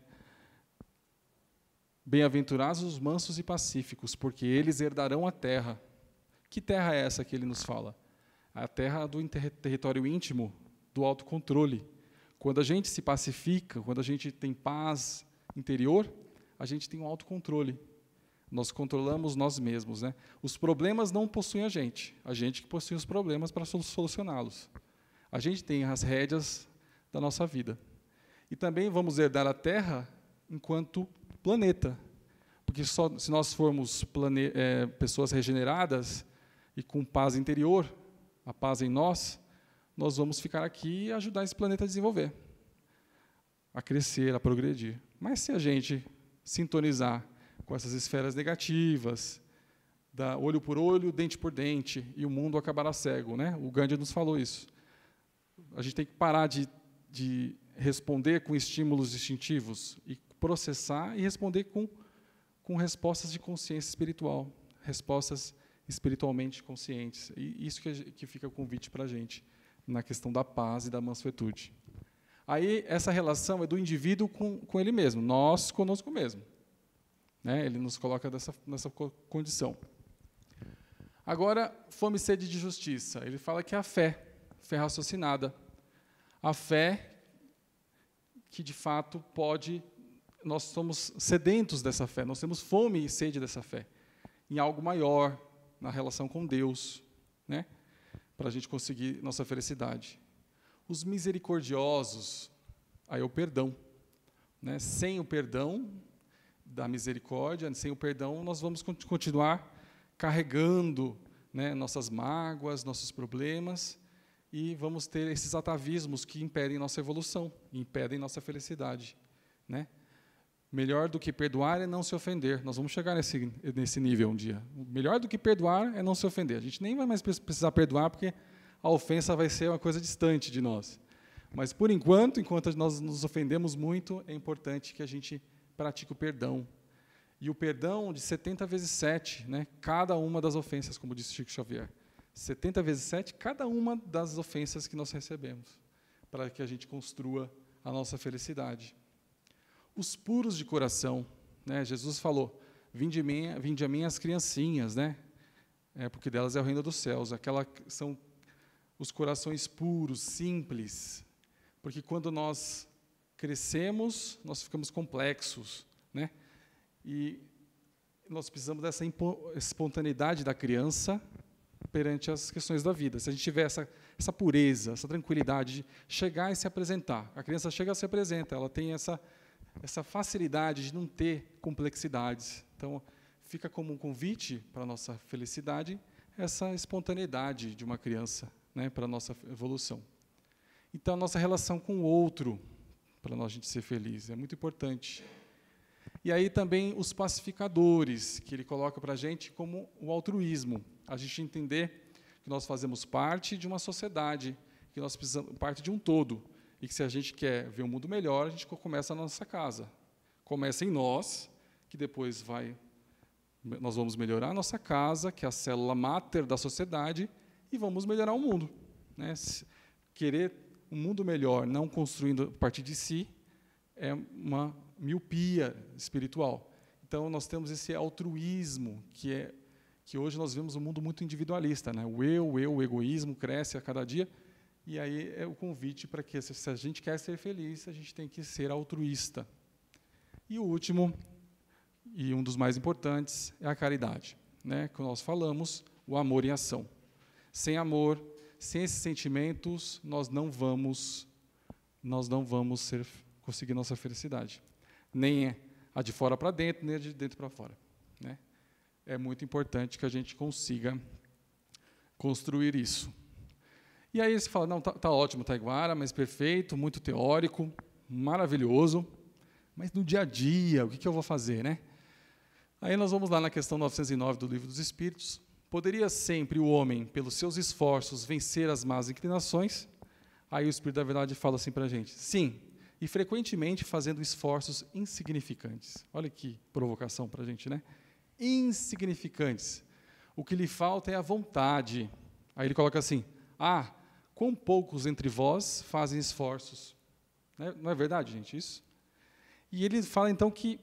Speaker 4: Bem-aventurados os mansos e pacíficos, porque eles herdarão a terra. Que terra é essa que ele nos fala? A terra do território íntimo, do autocontrole. Quando a gente se pacifica, quando a gente tem paz interior, a gente tem um autocontrole. Nós controlamos nós mesmos, né? Os problemas não possuem a gente que possui os problemas para solucioná-los. A gente tem as rédeas da nossa vida. E também vamos herdar a Terra enquanto planeta. Porque só se nós formos pessoas regeneradas e com paz interior, a paz em nós vamos ficar aqui e ajudar esse planeta a desenvolver, a crescer, a progredir. Mas se a gente sintonizar com essas esferas negativas, olho por olho, dente por dente, e o mundo acabará cego, né? O Gandhi nos falou isso. A gente tem que parar de responder com estímulos instintivos e processar e responder com respostas de consciência espiritual, respostas espiritualmente conscientes. E isso que fica o convite para a gente, na questão da paz e da mansuetude. Aí, essa relação é do indivíduo com ele mesmo, nós conosco mesmo. Né? Ele nos coloca nessa condição. Agora, fome e sede de justiça. Ele fala que é a fé raciocinada. A fé que, de fato, nós somos sedentos dessa fé, nós temos fome e sede dessa fé, em algo maior, na relação com Deus, né? Para a gente conseguir nossa felicidade. Os misericordiosos, aí é o perdão. Né? Sem o perdão da misericórdia, sem o perdão, nós vamos continuar carregando, né, nossas mágoas, nossos problemas, e vamos ter esses atavismos que impedem nossa evolução, impedem nossa felicidade, né? Melhor do que perdoar é não se ofender. Nós vamos chegar nesse nível um dia. Melhor do que perdoar é não se ofender. A gente nem vai mais precisar perdoar, porque a ofensa vai ser uma coisa distante de nós. Mas, por enquanto nós nos ofendemos muito, é importante que a gente pratique o perdão. E o perdão de 70 vezes 7, né? Cada uma das ofensas, como disse Chico Xavier. 70 vezes 7, cada uma das ofensas que nós recebemos, para que a gente construa a nossa felicidade. Os puros de coração, né? Jesus falou, vinde a mim as criancinhas, né? Porque delas é o reino dos céus. São os corações puros, simples, porque quando nós crescemos, nós ficamos complexos, né? E nós precisamos dessa espontaneidade da criança perante as questões da vida. Se a gente tiver essa pureza, essa tranquilidade de chegar e se apresentar. A criança chega e se apresenta, ela tem essa facilidade de não ter complexidades. Então, fica como um convite para a nossa felicidade, essa espontaneidade de uma criança, né, para a nossa evolução. Então, a nossa relação com o outro, para a gente ser feliz, é muito importante. E aí também os pacificadores, que ele coloca para a gente como o altruísmo. A gente entender que nós fazemos parte de uma sociedade, que nós precisamos parte de um todo, e que se a gente quer ver um mundo melhor, a gente começa na nossa casa. Começa em nós, que depois nós vamos melhorar a nossa casa, que é a célula máter da sociedade, e vamos melhorar o mundo, né? Querer um mundo melhor, não construindo a partir de si, é uma miopia espiritual. Então, nós temos esse altruísmo, que hoje nós vemos um mundo muito individualista, né? O egoísmo cresce a cada dia, e aí é o convite para que, se a gente quer ser feliz, a gente tem que ser altruísta. E o último, e um dos mais importantes, é a caridade, né? Que nós falamos, o amor em ação. Sem amor, sem esses sentimentos, nós não vamos conseguir nossa felicidade. Nem a de fora para dentro, nem a de dentro para fora, né? É muito importante que a gente consiga construir isso. E aí você fala, não, tá ótimo, Taiguara, mas perfeito, muito teórico, maravilhoso, mas no dia a dia, o que eu vou fazer, né? Aí nós vamos lá na questão 909 do Livro dos Espíritos. Poderia sempre o homem, pelos seus esforços, vencer as más inclinações? Aí o Espírito da Verdade fala assim para a gente, sim, e frequentemente fazendo esforços insignificantes. Olha que provocação para a gente, né? Insignificantes. O que lhe falta é a vontade. Aí ele coloca assim, quão poucos entre vós fazem esforços. Não é verdade, gente, isso? E ele fala, então, que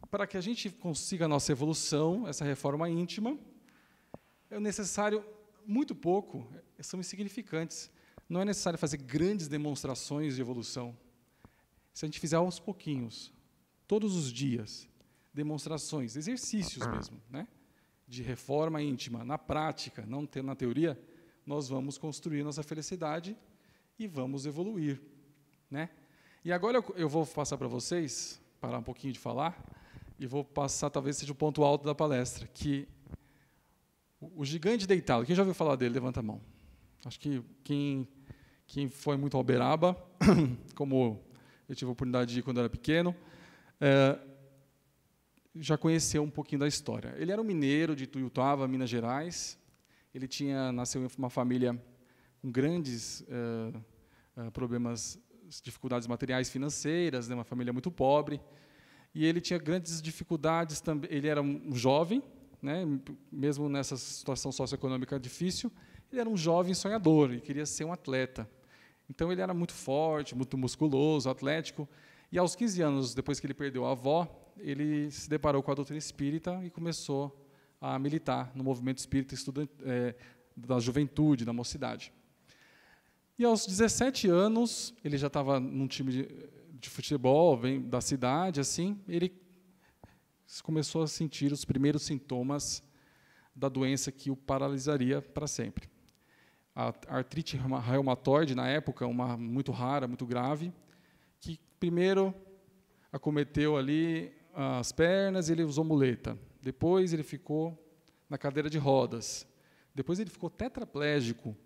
Speaker 4: para que a gente consiga a nossa evolução, essa reforma íntima, é necessário muito pouco, são insignificantes. Não é necessário fazer grandes demonstrações de evolução. Se a gente fizer aos pouquinhos, todos os dias, demonstrações, exercícios mesmo, né, de reforma íntima, na prática, não na teoria, nós vamos construir nossa felicidade e vamos evoluir, né? E agora eu vou passar para vocês, parar um pouquinho de falar, e vou passar, talvez seja o ponto alto da palestra, que o gigante deitado, quem já ouviu falar dele, levanta a mão. Acho que quem foi muito ao Uberaba, como eu tive a oportunidade de ir quando eu era pequeno, já conheceu um pouquinho da história. Ele era um mineiro de Tuiutaba, Minas Gerais. Ele nasceu em uma família com grandes problemas, dificuldades materiais financeiras, né, uma família muito pobre. E ele tinha grandes dificuldades também. Ele era um jovem, né, mesmo nessa situação socioeconômica difícil, ele era um jovem sonhador e queria ser um atleta. Então, ele era muito forte, muito musculoso, atlético. E, aos 15 anos, depois que ele perdeu a avó, ele se deparou com a doutrina espírita e começou a militar no movimento espírita da juventude, da mocidade. E, aos 17 anos, ele já estava num time de futebol da cidade, assim, ele começou a sentir os primeiros sintomas da doença que o paralisaria para sempre. A artrite reumatoide, na época, muito rara, muito grave, que primeiro acometeu ali as pernas e ele usou muleta. Depois ele ficou na cadeira de rodas. Depois ele ficou tetraplégico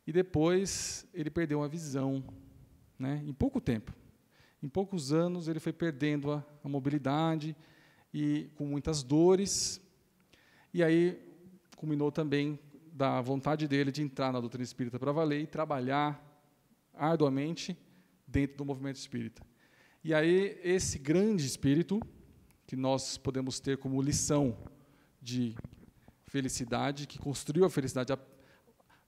Speaker 4: e depois ele perdeu a visão, né? Em pouco tempo. Em poucos anos ele foi perdendo a mobilidade e com muitas dores. E aí culminou também da vontade dele de entrar na doutrina espírita para valer e trabalhar arduamente dentro do movimento espírita. E aí esse grande espírito que nós podemos ter como lição de felicidade, que construiu a felicidade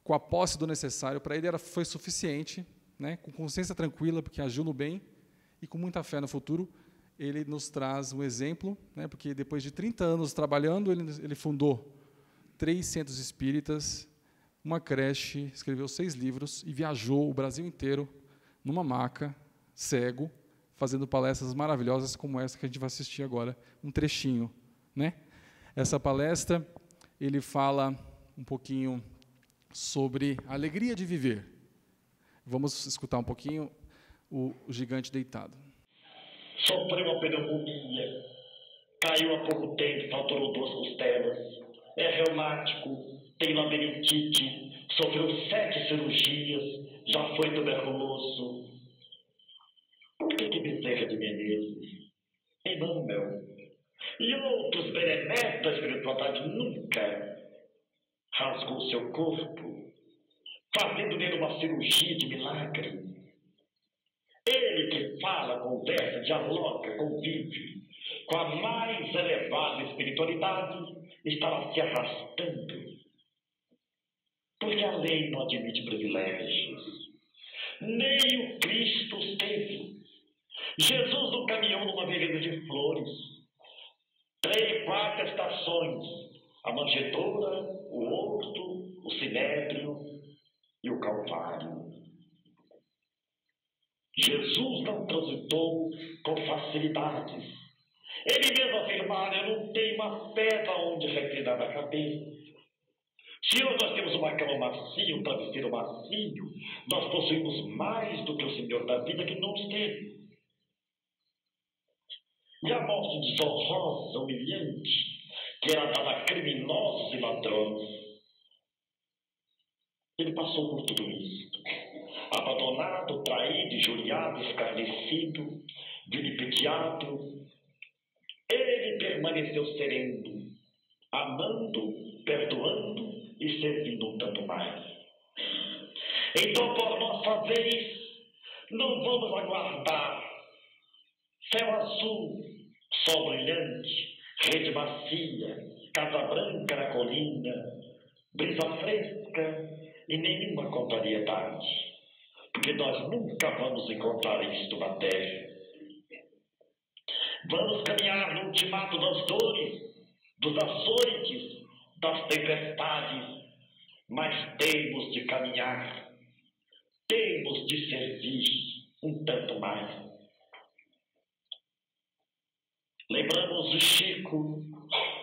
Speaker 4: com a posse do necessário, para ele foi suficiente, né, com consciência tranquila, porque agiu no bem, e com muita fé no futuro, ele nos traz um exemplo, né, porque depois de 30 anos trabalhando, ele fundou 3 centros espíritas, uma creche, escreveu 6 livros, e viajou o Brasil inteiro, numa maca, cego, fazendo palestras maravilhosas como essa que a gente vai assistir agora, um trechinho, né? Essa palestra, ele fala um pouquinho sobre a alegria de viver. Vamos escutar um pouquinho o gigante deitado.
Speaker 5: Sofreu uma pneumonia, caiu há pouco tempo, fraturou 2 costelas, é reumático, tem labirintite, sofreu 7 cirurgias, já foi tuberculoso. Por que Bezerra de Menezes, Emmanuel e outros beneméritos da espiritualidade nunca rasgou seu corpo, fazendo nele uma cirurgia de milagre? Ele que fala, conversa, dialoga, convive com a mais elevada espiritualidade, estará se arrastando, porque a lei não admite privilégios. Nem o Cristo os teve. Jesus não caminhou numa avenida de flores. 3, 4 estações: a manjedoura, o horto, o sinédrio e o Calvário. Jesus não transitou com facilidades. Ele mesmo afirmara: eu não tenho uma pedra onde reclinar a cabeça. Se hoje nós temos uma cama macia, um travesseiro macio, nós possuímos mais do que o Senhor da vida, que não os teve. E a morte desonrosa, humilhante, que era dada a criminosos e ladrões, ele passou por tudo isso. Abandonado, traído, injuriado, escarnecido, vilipendiado, ele permaneceu sereno, amando, perdoando e servindo um tanto mais. Então, por nossa vez, não vamos aguardar céu azul, sol brilhante, rede macia, casa branca na colina, brisa fresca e nenhuma contrariedade, porque nós nunca vamos encontrar isto na terra. Vamos caminhar no ultimato das dores, dos açoites, das tempestades, mas temos de caminhar, temos de servir um tanto mais. Lembramos o Chico,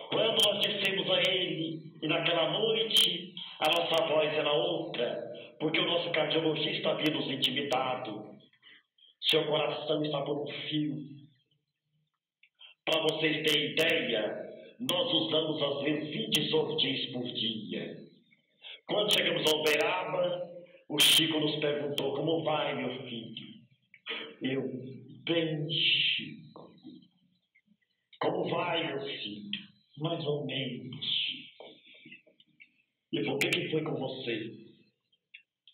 Speaker 5: quando nós dissemos a ele, e naquela noite a nossa voz era outra, porque o nosso cardiologista havia nos intimidado. Seu coração está por um fio. Para vocês terem ideia, nós usamos às vezes 20 ordens por dia. Quando chegamos ao Uberaba, o Chico nos perguntou: como vai, meu filho? Eu: bem, Chico. Como vai, meu filho? Mais ou menos, Chico. E por que foi com você?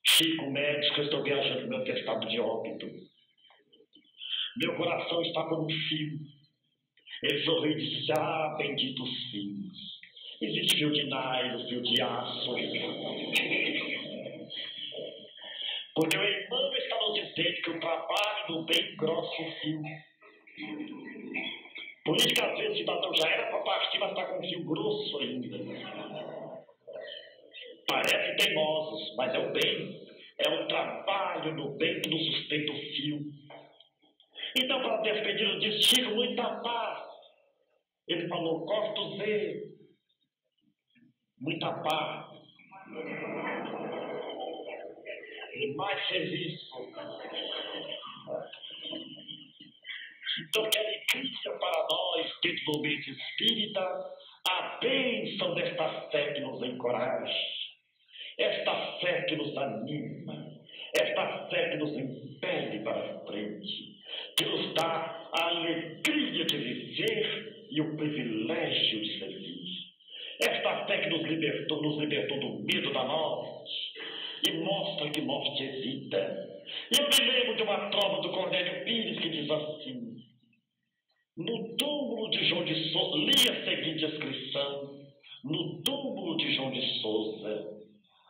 Speaker 5: Chico, médico, eu estou viajando no meu atestado de óbito. Meu coração está por um fio. Ele sorriu e disse: ah, benditos fios. Existe fio de nylon, fio de aço. Porque o irmão está nos dizendo que o trabalho do bem engrossa o fio. Por isso que às vezes o cidadão já era para partir, mas está com um fio grosso ainda. Parece teimosos, mas é o bem. É o trabalho do bem que nos sustenta o fio. Então, para despedir o disse: Chico, muita paz. Ele falou: corta o Z. Muita paz. E mais serviço. Então, que alegria para nós, dentro do ambiente espírita, a bênção desta fé que nos encoraja, esta fé que nos anima, esta fé que nos impele para frente, que nos dá a alegria de viver e o privilégio de servir. Esta fé que nos libertou do medo da morte e mostra que morte é vida. E eu me lembro de uma trova do Cornélio Pires que diz assim: no túmulo de João de Souza, li a seguinte inscrição: no túmulo de João de Souza,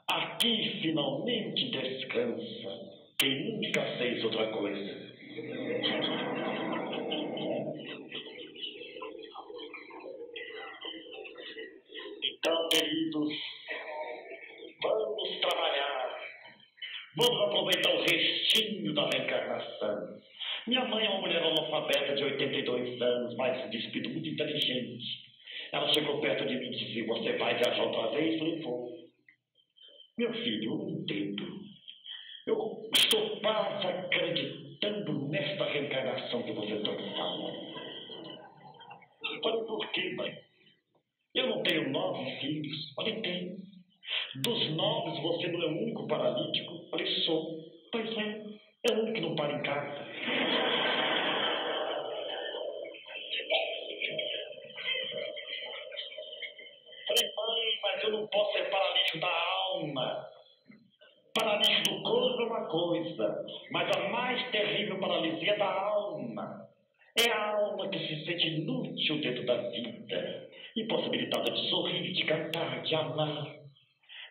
Speaker 5: aqui finalmente descansa quem nunca fez outra coisa. Então, queridos, vamos trabalhar, vamos aproveitar o restinho da reencarnação. Minha mãe é uma mulher analfabeta de 82 anos, mas de espírito muito inteligente. Ela chegou perto de mim e disse: você vai viajar outra vez? Eu falei: vou. Meu filho, eu não entendo. Eu estou quase acreditando nesta reencarnação que você tanto fala. Eu falei: por quê, mãe? Eu não tenho 9 filhos. Eu falei: tenho. Dos 9, você não é o único paralítico? Eu falei: sou. Pois é o único que não para em casa. Falei: mãe, mas eu não posso ser paralítico da alma. Paralítico do corpo é uma coisa, mas a mais terrível paralisia é da alma. É a alma que se sente inútil dentro da vida, impossibilitada de sorrir, de cantar, de amar,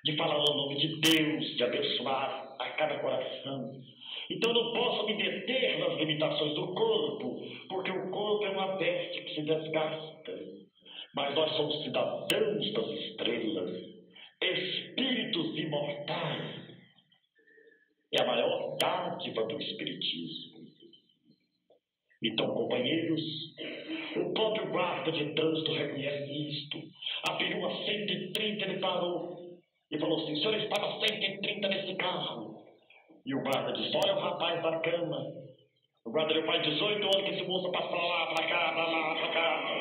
Speaker 5: de falar o nome de Deus, de abençoar a cada coração. Então eu não posso me deter nas limitações do corpo, porque o corpo é uma veste que se desgasta. Mas nós somos cidadãos das estrelas, espíritos imortais. É a maior dádiva do Espiritismo. Então, companheiros, o próprio guarda de trânsito reconhece isto. A perua 130 ele parou e falou assim: senhores, paga 130 nesse carro. E o guarda disse: olha o rapaz da cama. O guarda deu: faz 18 anos que esse moço passa pra lá, pra cá, pra lá, pra cá.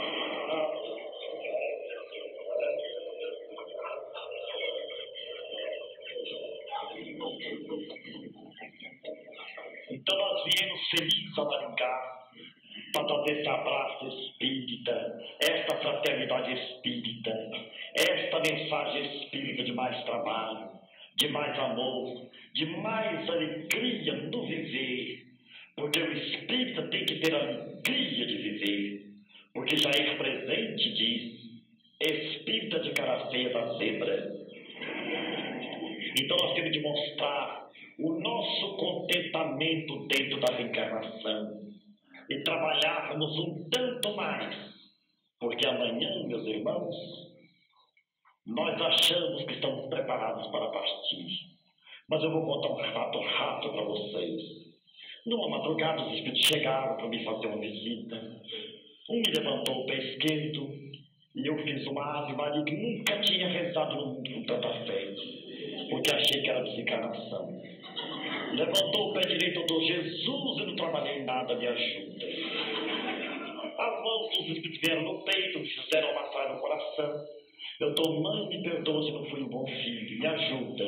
Speaker 5: Então nós viemos felizes a Maringá para trazer esse abraço espírita, esta fraternidade espírita, esta mensagem espírita de mais trabalho, de mais amor, de mais alegria no viver, porque o espírita tem que ter alegria de viver, porque Jair Presente diz: espírita de cara feia da zebra. Então nós temos de mostrar o nosso contentamento dentro da reencarnação e trabalharmos um tanto mais, porque amanhã, meus irmãos, nós achamos que estamos preparados para partir. Mas eu vou contar um fato rápido para vocês. Numa madrugada, os espíritos chegaram para me fazer uma visita. Um me levantou o pé esquerdo e eu fiz uma Ave Maria que nunca tinha rezado no mundo com tanta fé, porque achei que era desencarnação. Levantou o pé direito, eu dou: Jesus, eu não trabalhei em nada, me ajuda. As mãos dos espíritos vieram no peito, me fizeram uma massagem no coração. Eu dou: mãe, me perdoa se não fui um bom filho, me ajuda.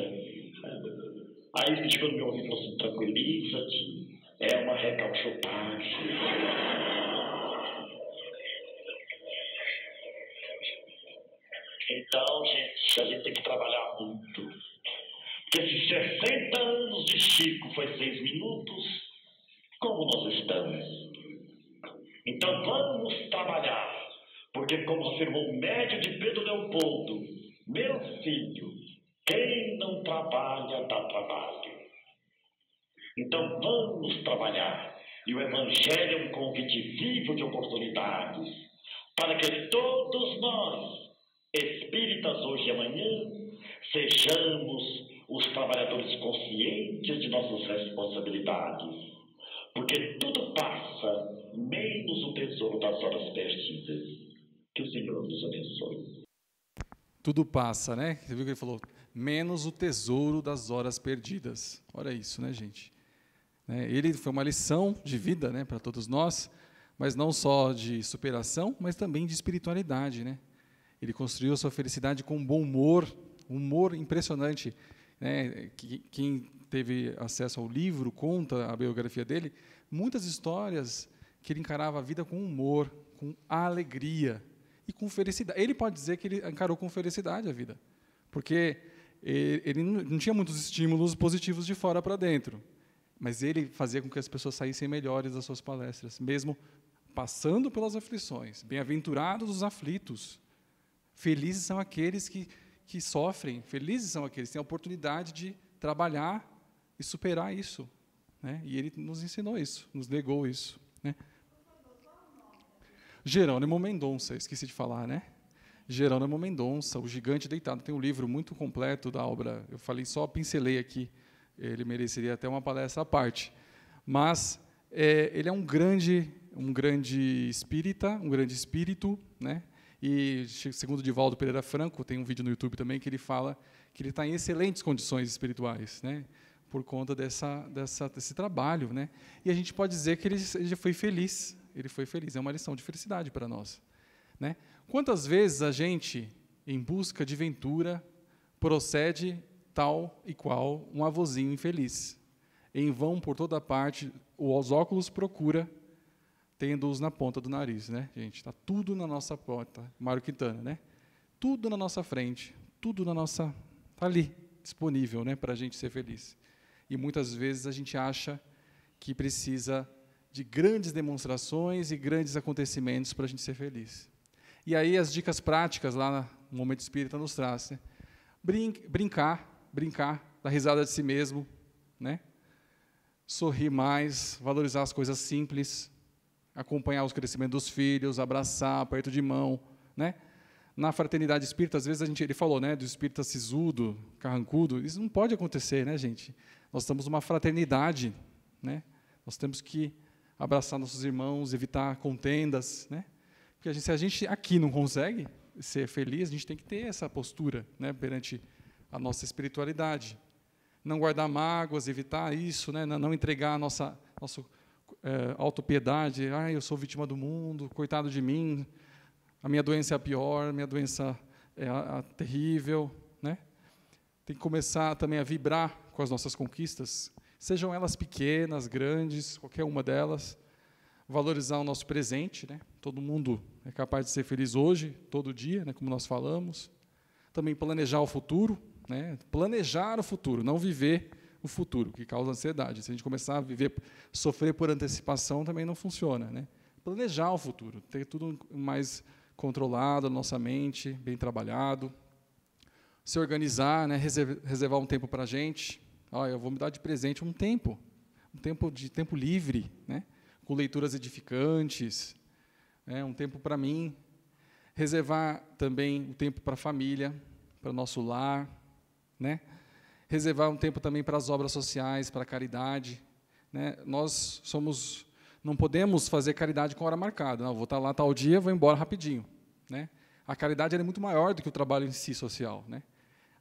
Speaker 5: Aí o espírito chegou no meu ouvido e falou assim: tranquiliza-te, é uma recalchutagem. Então, gente, a gente tem que trabalhar muito. Porque se 60 anos de Chico foi 6 minutos, como nós estamos? Então vamos trabalhar, porque como afirmou o médio de Pedro Leopoldo: meu filho, quem não trabalha, dá trabalho. Então vamos trabalhar, e o Evangelho é um convite vivo de oportunidades, para que todos nós, espíritas hoje e amanhã, sejamos os trabalhadores conscientes de nossas responsabilidades, porque tudo passa, menos o tesouro das horas perdidas. Que o Senhor nos abençoe.
Speaker 4: Tudo passa, né? Você viu que ele falou? Menos o tesouro das horas perdidas. Olha isso, né, gente? Ele foi uma lição de vida, né, para todos nós, mas não só de superação, mas também de espiritualidade, né? Ele construiu a sua felicidade com bom humor, um humor impressionante, né? Quem teve acesso ao livro, conta a biografia dele, muitas histórias que ele encarava a vida com humor, com alegria e com felicidade. Ele pode dizer que ele encarou com felicidade a vida, porque ele não tinha muitos estímulos positivos de fora para dentro, mas ele fazia com que as pessoas saíssem melhores das suas palestras, mesmo passando pelas aflições. Bem-aventurados os aflitos, felizes são aqueles que sofrem, felizes são aqueles que têm a oportunidade de trabalhar e superar isso, né? E ele nos ensinou isso, nos legou isso, né? Jerônimo Mendonça, esqueci de falar, né? Jerônimo Mendonça, O Gigante Deitado, tem um livro muito completo da obra. Eu falei, só pincelei aqui, ele mereceria até uma palestra à parte. Mas ele é um grande espírita, um grande espírito, né? E, segundo Divaldo Pereira Franco, tem um vídeo no YouTube também que ele fala que ele está em excelentes condições espirituais, né? Por conta desse trabalho, né? E a gente pode dizer que ele foi feliz. Ele foi feliz. É uma lição de felicidade para nós, né? Quantas vezes a gente, em busca de ventura, procede tal e qual um avôzinho infeliz? Em vão, por toda parte, os óculos procura, tendo-os na ponta do nariz, né, gente? Está tudo na nossa porta. Mário Quintana, né? Tudo na nossa frente, tudo está ali, disponível, né, para a gente ser feliz. E muitas vezes a gente acha que precisa de grandes demonstrações e grandes acontecimentos para a gente ser feliz. E aí as dicas práticas lá no Momento Espírita nos traz, né? Brincar, dar risada de si mesmo, né? Sorrir mais, valorizar as coisas simples, acompanhar os crescimentos dos filhos, abraçar, aperto de mão, né? Na fraternidade espírita, às vezes ele falou, né, do espírita sisudo, carrancudo, isso não pode acontecer, né, gente? Nós estamos numa fraternidade, né? Nós temos que abraçar nossos irmãos, evitar contendas, né? Porque se a gente aqui não consegue ser feliz, a gente tem que ter essa postura, né, perante a nossa espiritualidade. Não guardar mágoas, evitar isso, né, não entregar a nossa autopiedade. Eu sou vítima do mundo, coitado de mim, a minha doença é a pior, a minha doença é a terrível, né? Tem que começar também a vibrar com as nossas conquistas, sejam elas pequenas, grandes, qualquer uma delas. Valorizar o nosso presente, né? Todo mundo é capaz de ser feliz hoje, todo dia, né? Como nós falamos. Também planejar o futuro, né? Planejar o futuro, não viver o futuro, que causa ansiedade. Se a gente começar a sofrer por antecipação, também não funciona, né? Planejar o futuro, ter tudo mais controlado na nossa mente, bem trabalhado. Se organizar, né? Reservar um tempo para a gente. Eu vou me dar de presente um tempo livre, né? Com leituras edificantes, né? Um tempo para mim. Reservar também um tempo para a família, para o nosso lar, né? Reservar um tempo também para as obras sociais, para a caridade, né? Nós não podemos fazer caridade com hora marcada. Não, vou estar lá tal dia, vou embora rapidinho, né? A caridade é muito maior do que o trabalho em si social, né?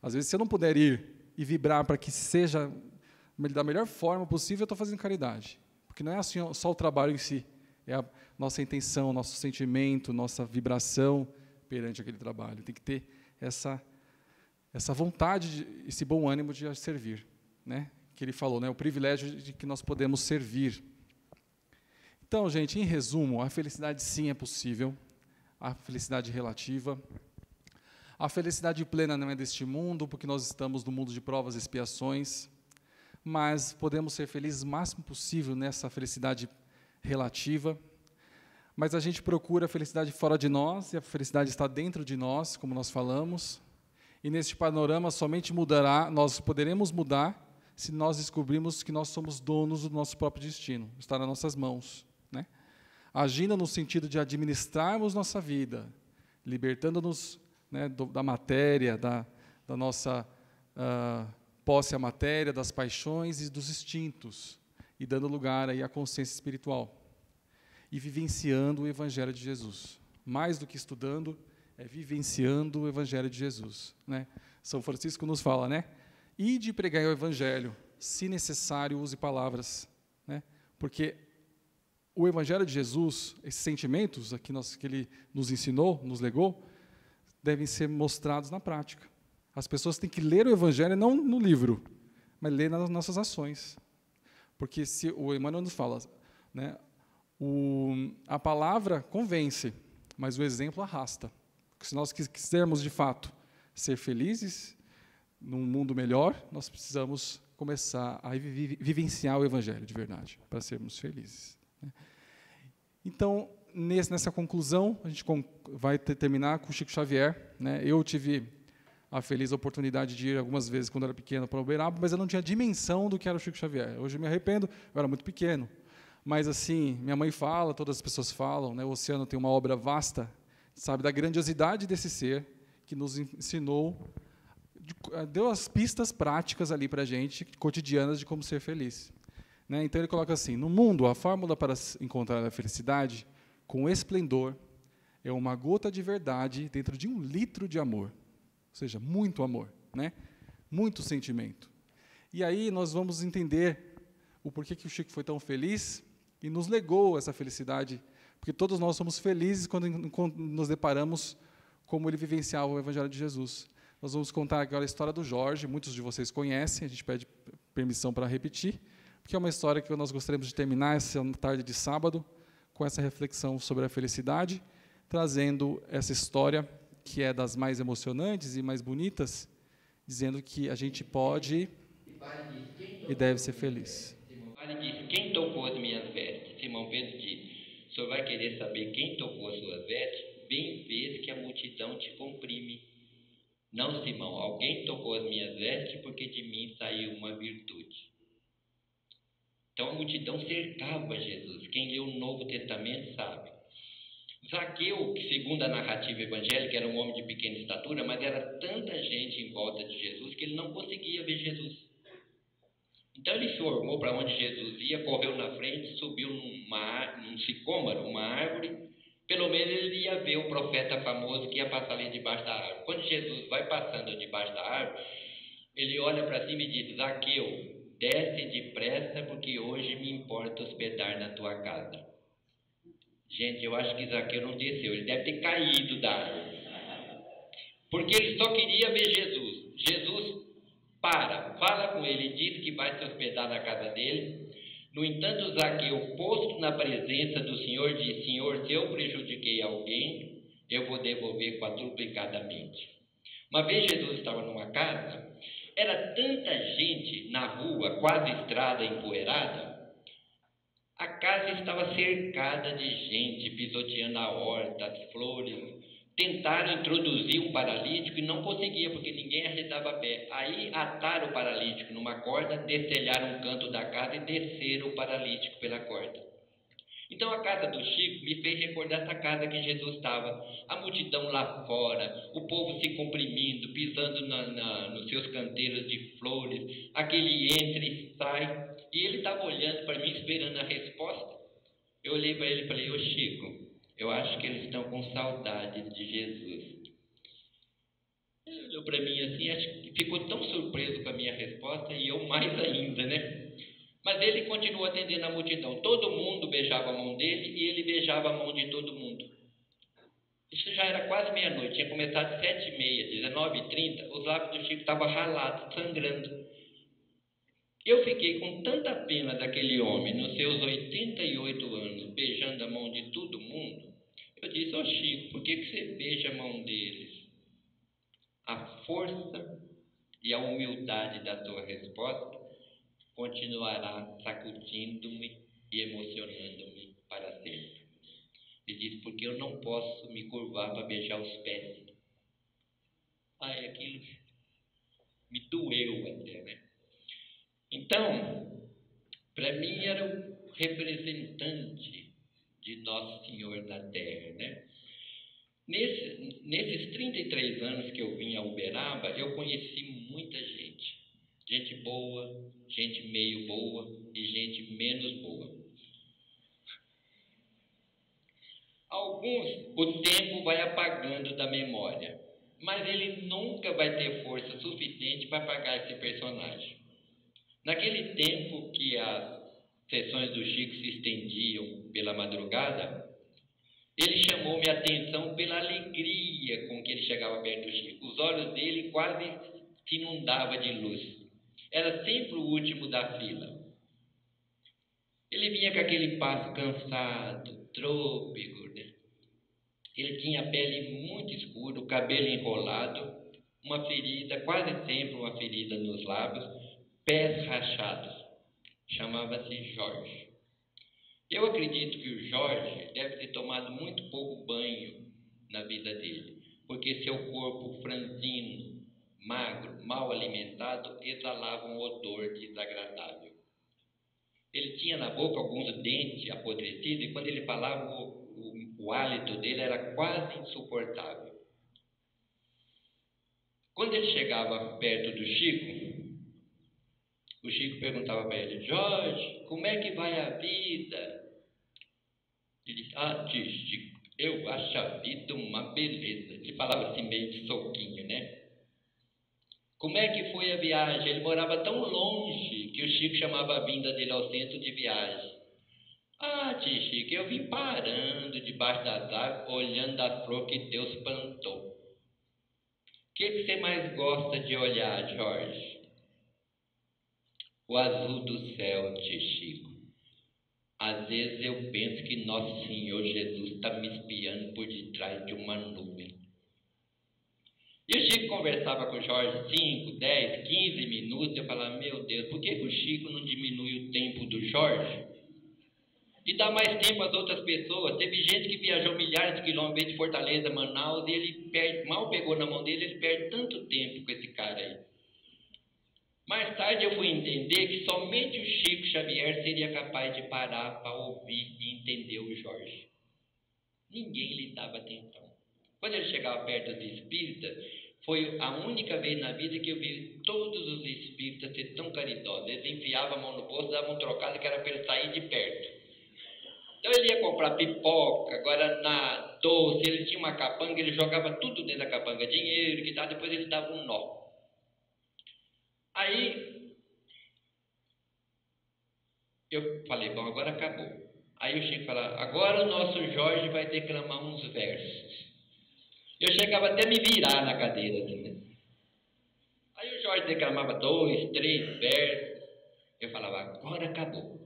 Speaker 4: Às vezes, se eu não puder ir e vibrar para que seja da melhor forma possível, eu estou fazendo caridade. Porque não é assim só o trabalho em si, é a nossa intenção, nosso sentimento, nossa vibração perante aquele trabalho. Tem que ter essa vontade, esse bom ânimo de servir, né? Que ele falou, né? O privilégio de que nós podemos servir. Então, gente, em resumo, a felicidade sim é possível, a felicidade relativa. A felicidade plena não é deste mundo, porque nós estamos no mundo de provas e expiações, mas podemos ser felizes o máximo possível nessa felicidade relativa. Mas a gente procura a felicidade fora de nós, e a felicidade está dentro de nós, como nós falamos. E neste panorama somente nós poderemos mudar se nós descobrirmos que nós somos donos do nosso próprio destino, está nas nossas mãos, né? Agindo no sentido de administrarmos nossa vida, libertando-nos, né, da matéria, da nossa posse à matéria, das paixões e dos instintos, e dando lugar aí à consciência espiritual, e vivenciando o Evangelho de Jesus. Mais do que estudando, é vivenciando o Evangelho de Jesus, né? São Francisco nos fala, né? Ide pregai o Evangelho, se necessário, use palavras, né? Porque o Evangelho de Jesus, esses sentimentos que ele nos ensinou, nos legou, devem ser mostrados na prática. As pessoas têm que ler o Evangelho não no livro, mas ler nas nossas ações. Porque se o Emmanuel nos fala, né, a palavra convence, mas o exemplo arrasta. Se nós quisermos, de fato, ser felizes num mundo melhor, nós precisamos começar a vivenciar o Evangelho de verdade, para sermos felizes. Então, nessa conclusão, a gente vai terminar com o Chico Xavier. Né? Eu tive a feliz oportunidade de ir algumas vezes, quando era pequeno, para Uberaba, mas eu não tinha dimensão do que era o Chico Xavier. Hoje eu me arrependo, eu era muito pequeno. Mas, assim, minha mãe fala, todas as pessoas falam, né? O Oceano tem uma obra vasta, sabe, da grandiosidade desse ser, que nos ensinou, deu as pistas práticas ali para a gente, cotidianas, de como ser feliz. Né? Então, ele coloca assim, no mundo, a fórmula para encontrar a felicidade, com esplendor, é uma gota de verdade dentro de 1 litro de amor. Ou seja, muito amor, né? Muito sentimento. E aí nós vamos entender o porquê que o Chico foi tão feliz e nos legou essa felicidade, porque todos nós somos felizes quando nos deparamos como ele vivenciava o Evangelho de Jesus. Nós vamos contar agora a história do Jorge, muitos de vocês conhecem, a gente pede permissão para repetir, porque é uma história que nós gostaríamos de terminar essa tarde de sábado com essa reflexão sobre a felicidade, trazendo essa história que é das mais emocionantes e mais bonitas, dizendo que a gente pode e deve ser feliz.
Speaker 6: Ele disse, quem tocou as minhas vestes? Simão Pedro disse, o senhor vai querer saber quem tocou as suas vestes? Bem vês que a multidão te comprime. Não, Simão, alguém tocou as minhas vestes porque de mim saiu uma virtude. Então a multidão cercava Jesus. Quem leu o Novo Testamento sabe. Zaqueu, que segundo a narrativa evangélica era um homem de pequena estatura, mas era tanta gente em volta de Jesus que ele não conseguia ver Jesus. Então ele se formou para onde Jesus ia, correu na frente, subiu num sicômoro, uma árvore. Pelo menos ele ia ver o profeta famoso que ia passar ali debaixo da árvore. Quando Jesus vai passando debaixo da árvore, ele olha para cima e diz, Zaqueu, desce depressa, porque hoje me importa hospedar na tua casa. Gente, eu acho que Zaqueu não desceu, ele deve ter caído da árvore. Porque ele só queria ver Jesus. Jesus fala com ele, diz que vai se hospedar na casa dele. No entanto, Zaqueu, posto na presença do Senhor, diz, Senhor, se eu prejudiquei alguém, eu vou devolver quadruplicadamente. Uma vez Jesus estava numa casa, era tanta gente na rua, quase estrada empoeirada, a casa estava cercada de gente, pisoteando a horta, as flores. Tentaram introduzir um paralítico e não conseguia, porque ninguém arredava pé. Aí ataram o paralítico numa corda, destelharam um canto da casa e desceram o paralítico pela corda. Então a casa do Chico me fez recordar essa casa que Jesus estava. A multidão lá fora, o povo se comprimindo, pisando nos seus canteiros de flores, aquele entra e sai. E ele estava olhando para mim, esperando a resposta. Eu olhei para ele e falei, ô Chico, eu acho que eles estão com saudade de Jesus. Ele olhou para mim assim, acho que ficou tão surpreso com a minha resposta, e eu mais ainda, né? Mas ele continuou atendendo a multidão. Todo mundo beijava a mão dele e ele beijava a mão de todo mundo. Isso já era quase meia-noite, tinha começado 7h30, 19h30, os lábios do Chico estavam ralados, sangrando. Eu fiquei com tanta pena daquele homem, nos seus 88 anos, beijando a mão de todo mundo. Eu disse, ó Chico, por que você beija a mão deles? A força e a humildade da tua resposta continuará sacudindo-me e emocionando-me para sempre. Ele disse, porque eu não posso me curvar para beijar os pés. Ai, aquilo me doeu até, né? Então, para mim era o representante de Nosso Senhor na Terra, né? Nesses 33 anos que eu vim a Uberaba, eu conheci muita gente. Gente boa, gente meio boa e gente menos boa. Alguns, o tempo vai apagando da memória, mas ele nunca vai ter força suficiente para apagar esse personagem. Naquele tempo que as sessões do Chico se estendiam pela madrugada, ele chamou minha atenção pela alegria com que ele chegava chegava perto do Chico. Os olhos dele quase se inundavam de luz. Era sempre o último da fila. Ele vinha com aquele passo cansado, trôpego, né? Ele tinha a pele muito escura, o cabelo enrolado, uma ferida, quase sempre uma ferida nos lábios, pés rachados. Chamava-se Jorge. Eu acredito que o Jorge deve ter tomado muito pouco banho na vida dele, porque seu corpo franzino, magro, mal alimentado, exalava um odor desagradável. Ele tinha na boca alguns dentes apodrecidos e quando ele falava, o hálito dele era quase insuportável. Quando ele chegava perto do Chico, o Chico perguntava para ele: Jorge, como é que vai a vida? Ele disse: Chico, eu acho a vida uma beleza. Ele falava assim meio de soquinho, né? Como é que foi a viagem? Ele morava tão longe que o Chico chamava a vinda dele ao centro de viagem. Tio Chico, eu vim parando debaixo das árvores, olhando as flores que Deus plantou. O que você mais gosta de olhar, Jorge? O azul do céu, tio Chico. Às vezes eu penso que Nosso Senhor Jesus está me espiando por detrás de uma nuvem. E o Chico conversava com o Jorge 5, 10, 15 minutos. Eu falava: meu Deus, por que o Chico não diminui o tempo do Jorge? E dá mais tempo às outras pessoas. Teve gente que viajou milhares de quilômetros de Fortaleza, Manaus, e ele mal pegou na mão dele, ele perde tanto tempo com esse cara aí. Mais tarde eu fui entender que somente o Chico Xavier seria capaz de parar para ouvir e entender o Jorge. Ninguém lhe dava atenção. Quando ele chegava perto dos espíritas, foi a única vez na vida que eu vi todos os espíritas ser tão caridosos. Eles enfiavam a mão no bolso, davam um trocado que era para ele sair de perto. Então ele ia comprar pipoca, guaraná, doce, ele tinha uma capanga, ele jogava tudo dentro da capanga, dinheiro, que tal, depois ele dava um nó. Aí eu falei: bom, agora acabou. Aí o Chico falava: agora o nosso Jorge vai declamar uns versos. Eu chegava até a me virar na cadeira assim, né? Aí o Jorge declamava 2, 3 versos. Eu falava: agora acabou.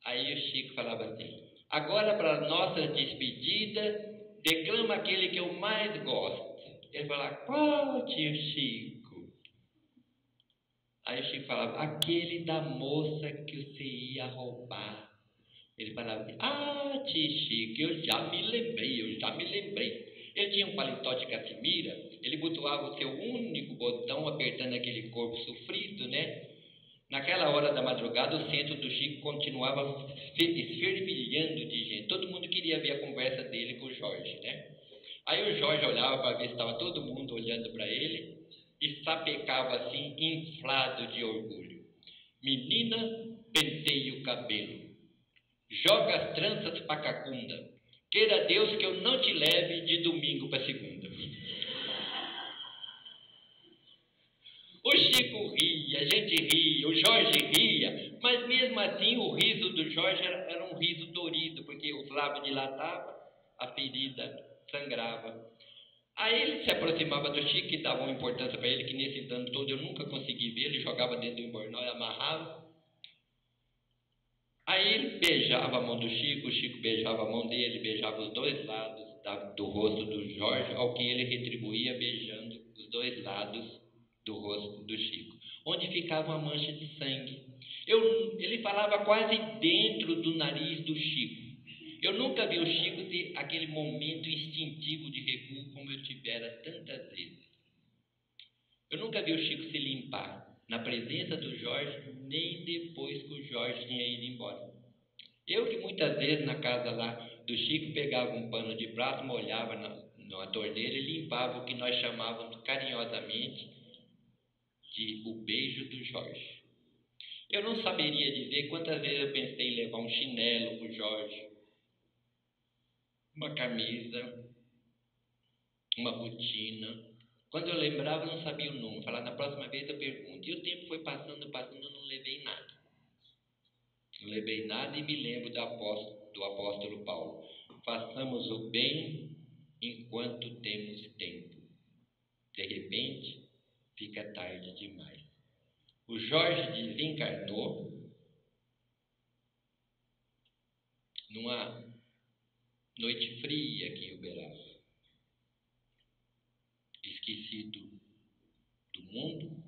Speaker 6: Aí o Chico falava assim: agora para nossa despedida, declama aquele que eu mais gosto. Ele falava: qual, tio Chico? Aí o Chico falava: aquele da moça que você ia roubar. Ele falava: tio Chico, eu já me lembrei. Ele tinha um paletó de casimira, ele botoava o seu único botão apertando aquele corpo sofrido, né? Naquela hora da madrugada, o centro do Chico continuava esfervilhando de gente. Todo mundo queria ver a conversa dele com o Jorge, né? Aí o Jorge olhava para ver se estava todo mundo olhando para ele e sapecava assim, inflado de orgulho. Menina, penteie o cabelo. Joga as tranças para cacunda. Queira Deus que eu não te leve de domingo para segunda. O Chico ria, a gente ria, o Jorge ria, mas mesmo assim o riso do Jorge era um riso dorido, porque os lábios dilatavam, a ferida sangrava. Aí ele se aproximava do Chico e dava uma importância para ele, que nesse ano todo eu nunca consegui ver, ele jogava dentro do embornal e amarrava. Aí ele beijava a mão do Chico, o Chico beijava a mão dele, beijava os dois lados do rosto do Jorge, ao que ele retribuía beijando os dois lados do rosto do Chico, onde ficava uma mancha de sangue. Ele falava quase dentro do nariz do Chico. Eu nunca vi o Chico ter aquele momento instintivo de recuo como eu tivera tantas vezes. Eu nunca vi o Chico se limpar na presença do Jorge, nem depois que o Jorge tinha ido embora. Eu que muitas vezes na casa lá do Chico pegava um pano de prato, molhava na torneira e limpava o que nós chamávamos carinhosamente de o beijo do Jorge. Eu não saberia dizer quantas vezes eu pensei em levar um chinelo para o Jorge, uma camisa, uma botina. Quando eu lembrava, eu não sabia o número. Falava: na próxima vez eu pergunto. E o tempo foi passando, eu não levei nada. Não levei nada e me lembro do apóstolo Paulo: façamos o bem enquanto temos tempo. De repente, fica tarde demais. O Jorge desencarnou numa noite fria aqui em Uberaba. Esquecido do mundo,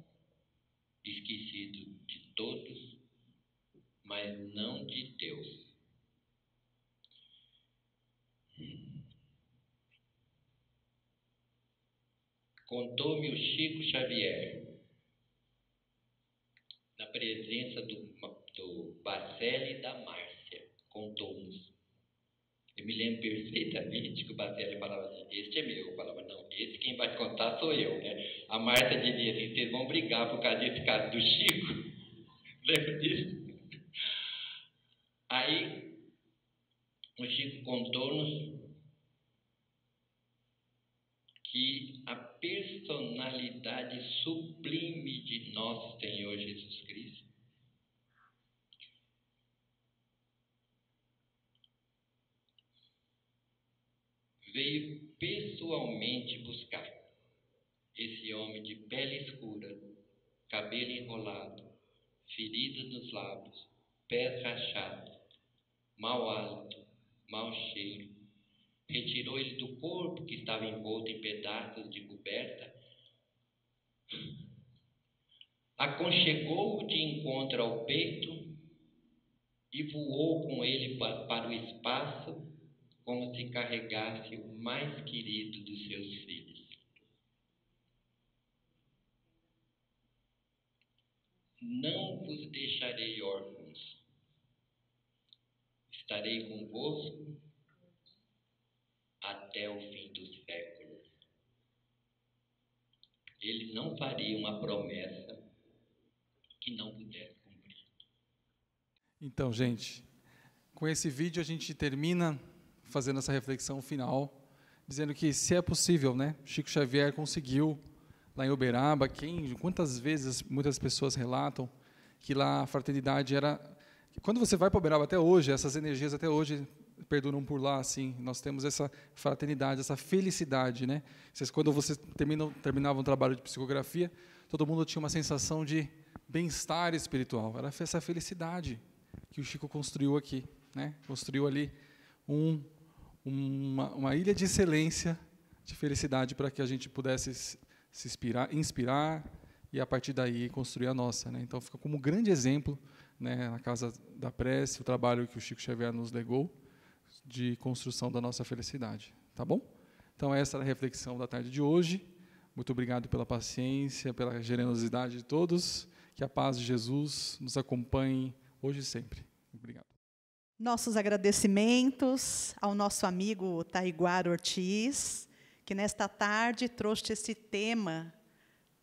Speaker 6: esquecido de todos, mas não de Deus. Contou-me o Chico Xavier, na presença do Bacelli e da Márcia, contou-nos. Eu me lembro perfeitamente que o Bacelli falava assim, este é meu. Eu falava, não, esse quem vai contar sou eu, né? A Márcia dizia assim, vocês vão brigar por causa desse caso do Chico. Lembra disso? Aí, o Chico contou-nos que a personalidade sublime de nosso Senhor Jesus Cristo veio pessoalmente buscar esse homem de pele escura, cabelo enrolado, feridas nos lábios, pés rachados, mau hálito, mau cheiro. Retirou ele do corpo que estava envolto em pedaços de coberta, aconchegou-o de encontro ao peito e voou com ele para o espaço, como se carregasse o mais querido dos seus filhos. Não vos deixarei órfãos, estarei convosco até o fim dos séculos. Ele não faria uma promessa que não pudesse cumprir.
Speaker 4: Então, gente, com esse vídeo a gente termina fazendo essa reflexão final, dizendo que se é possível, né? Chico Xavier conseguiu lá em Uberaba, quantas vezes muitas pessoas relatam que lá a fraternidade era... Quando você vai para Uberaba até hoje, essas energias até hoje perduram por lá, assim. Nós temos essa fraternidade, essa felicidade, né? Quando você terminava um trabalho de psicografia, todo mundo tinha uma sensação de bem-estar espiritual. Era essa felicidade que o Chico construiu aqui, né? Construiu ali uma ilha de excelência, de felicidade, para que a gente pudesse se inspirar e, a partir daí, construir a nossa, né? Então, fica como um grande exemplo, né, na Casa da Prece, o trabalho que o Chico Xavier nos legou, de construção da nossa felicidade. Tá bom? Então, essa é a reflexão da tarde de hoje. Muito obrigado pela paciência, pela generosidade de todos. Que a paz de Jesus nos acompanhe hoje e sempre. Obrigado.
Speaker 1: Nossos agradecimentos ao nosso amigo Taiguara Ortiz, que nesta tarde trouxe esse tema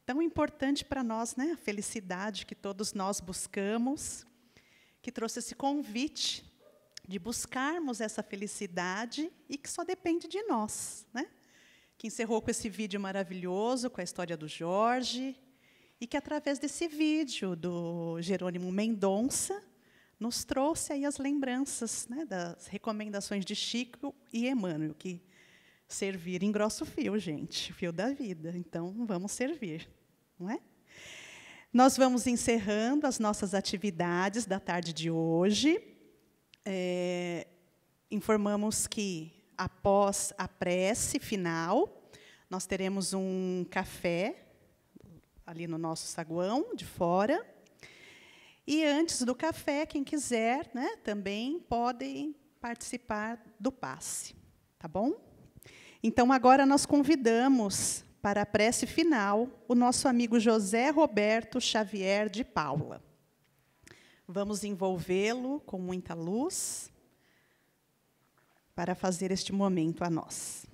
Speaker 1: tão importante para nós, né? A felicidade que todos nós buscamos, que trouxe esse convite de buscarmos essa felicidade e que só depende de nós, né? Que encerrou com esse vídeo maravilhoso, com a história do Jorge, e que, através desse vídeo do Jerônimo Mendonça, nos trouxe aí as lembranças, né, das recomendações de Chico e Emmanuel, que servir engrossa o fio, gente, o fio da vida. Então, vamos servir, não é? Nós vamos encerrando as nossas atividades da tarde de hoje. Informamos que, após a prece final, nós teremos um café ali no nosso saguão de fora. E, antes do café, quem quiser, né, também podem participar do passe. Tá bom? Então, agora nós convidamos para a prece final o nosso amigo José Roberto Xavier de Paula. Vamos envolvê-lo com muita luz para fazer este momento a nós.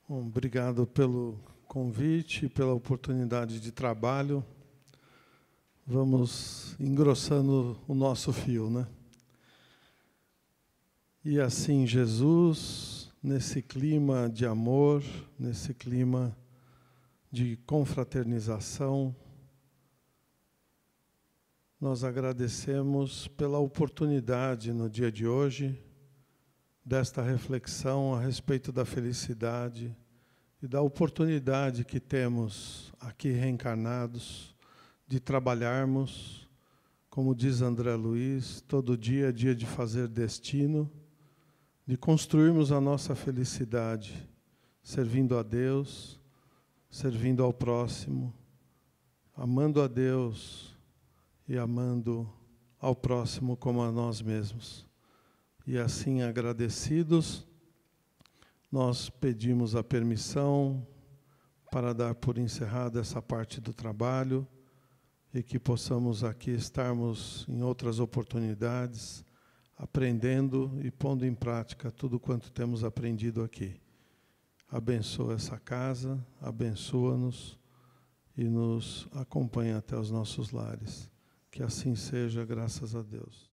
Speaker 7: Bom, obrigado pelo convite, pela oportunidade de trabalho. Vamos engrossando o nosso fio, né? E assim, Jesus, nesse clima de amor, nesse clima de confraternização, nós agradecemos pela oportunidade no dia de hoje, desta reflexão a respeito da felicidade e da oportunidade que temos aqui reencarnados de trabalharmos, como diz André Luiz, todo dia é dia de fazer destino, de construirmos a nossa felicidade, servindo a Deus, servindo ao próximo, amando a Deus e amando ao próximo como a nós mesmos. E assim, agradecidos, nós pedimos a permissão para dar por encerrada essa parte do trabalho e que possamos aqui estarmos em outras oportunidades, aprendendo e pondo em prática tudo quanto temos aprendido aqui. Abençoa essa casa, abençoa-nos e nos acompanha até os nossos lares. Que assim seja, graças a Deus.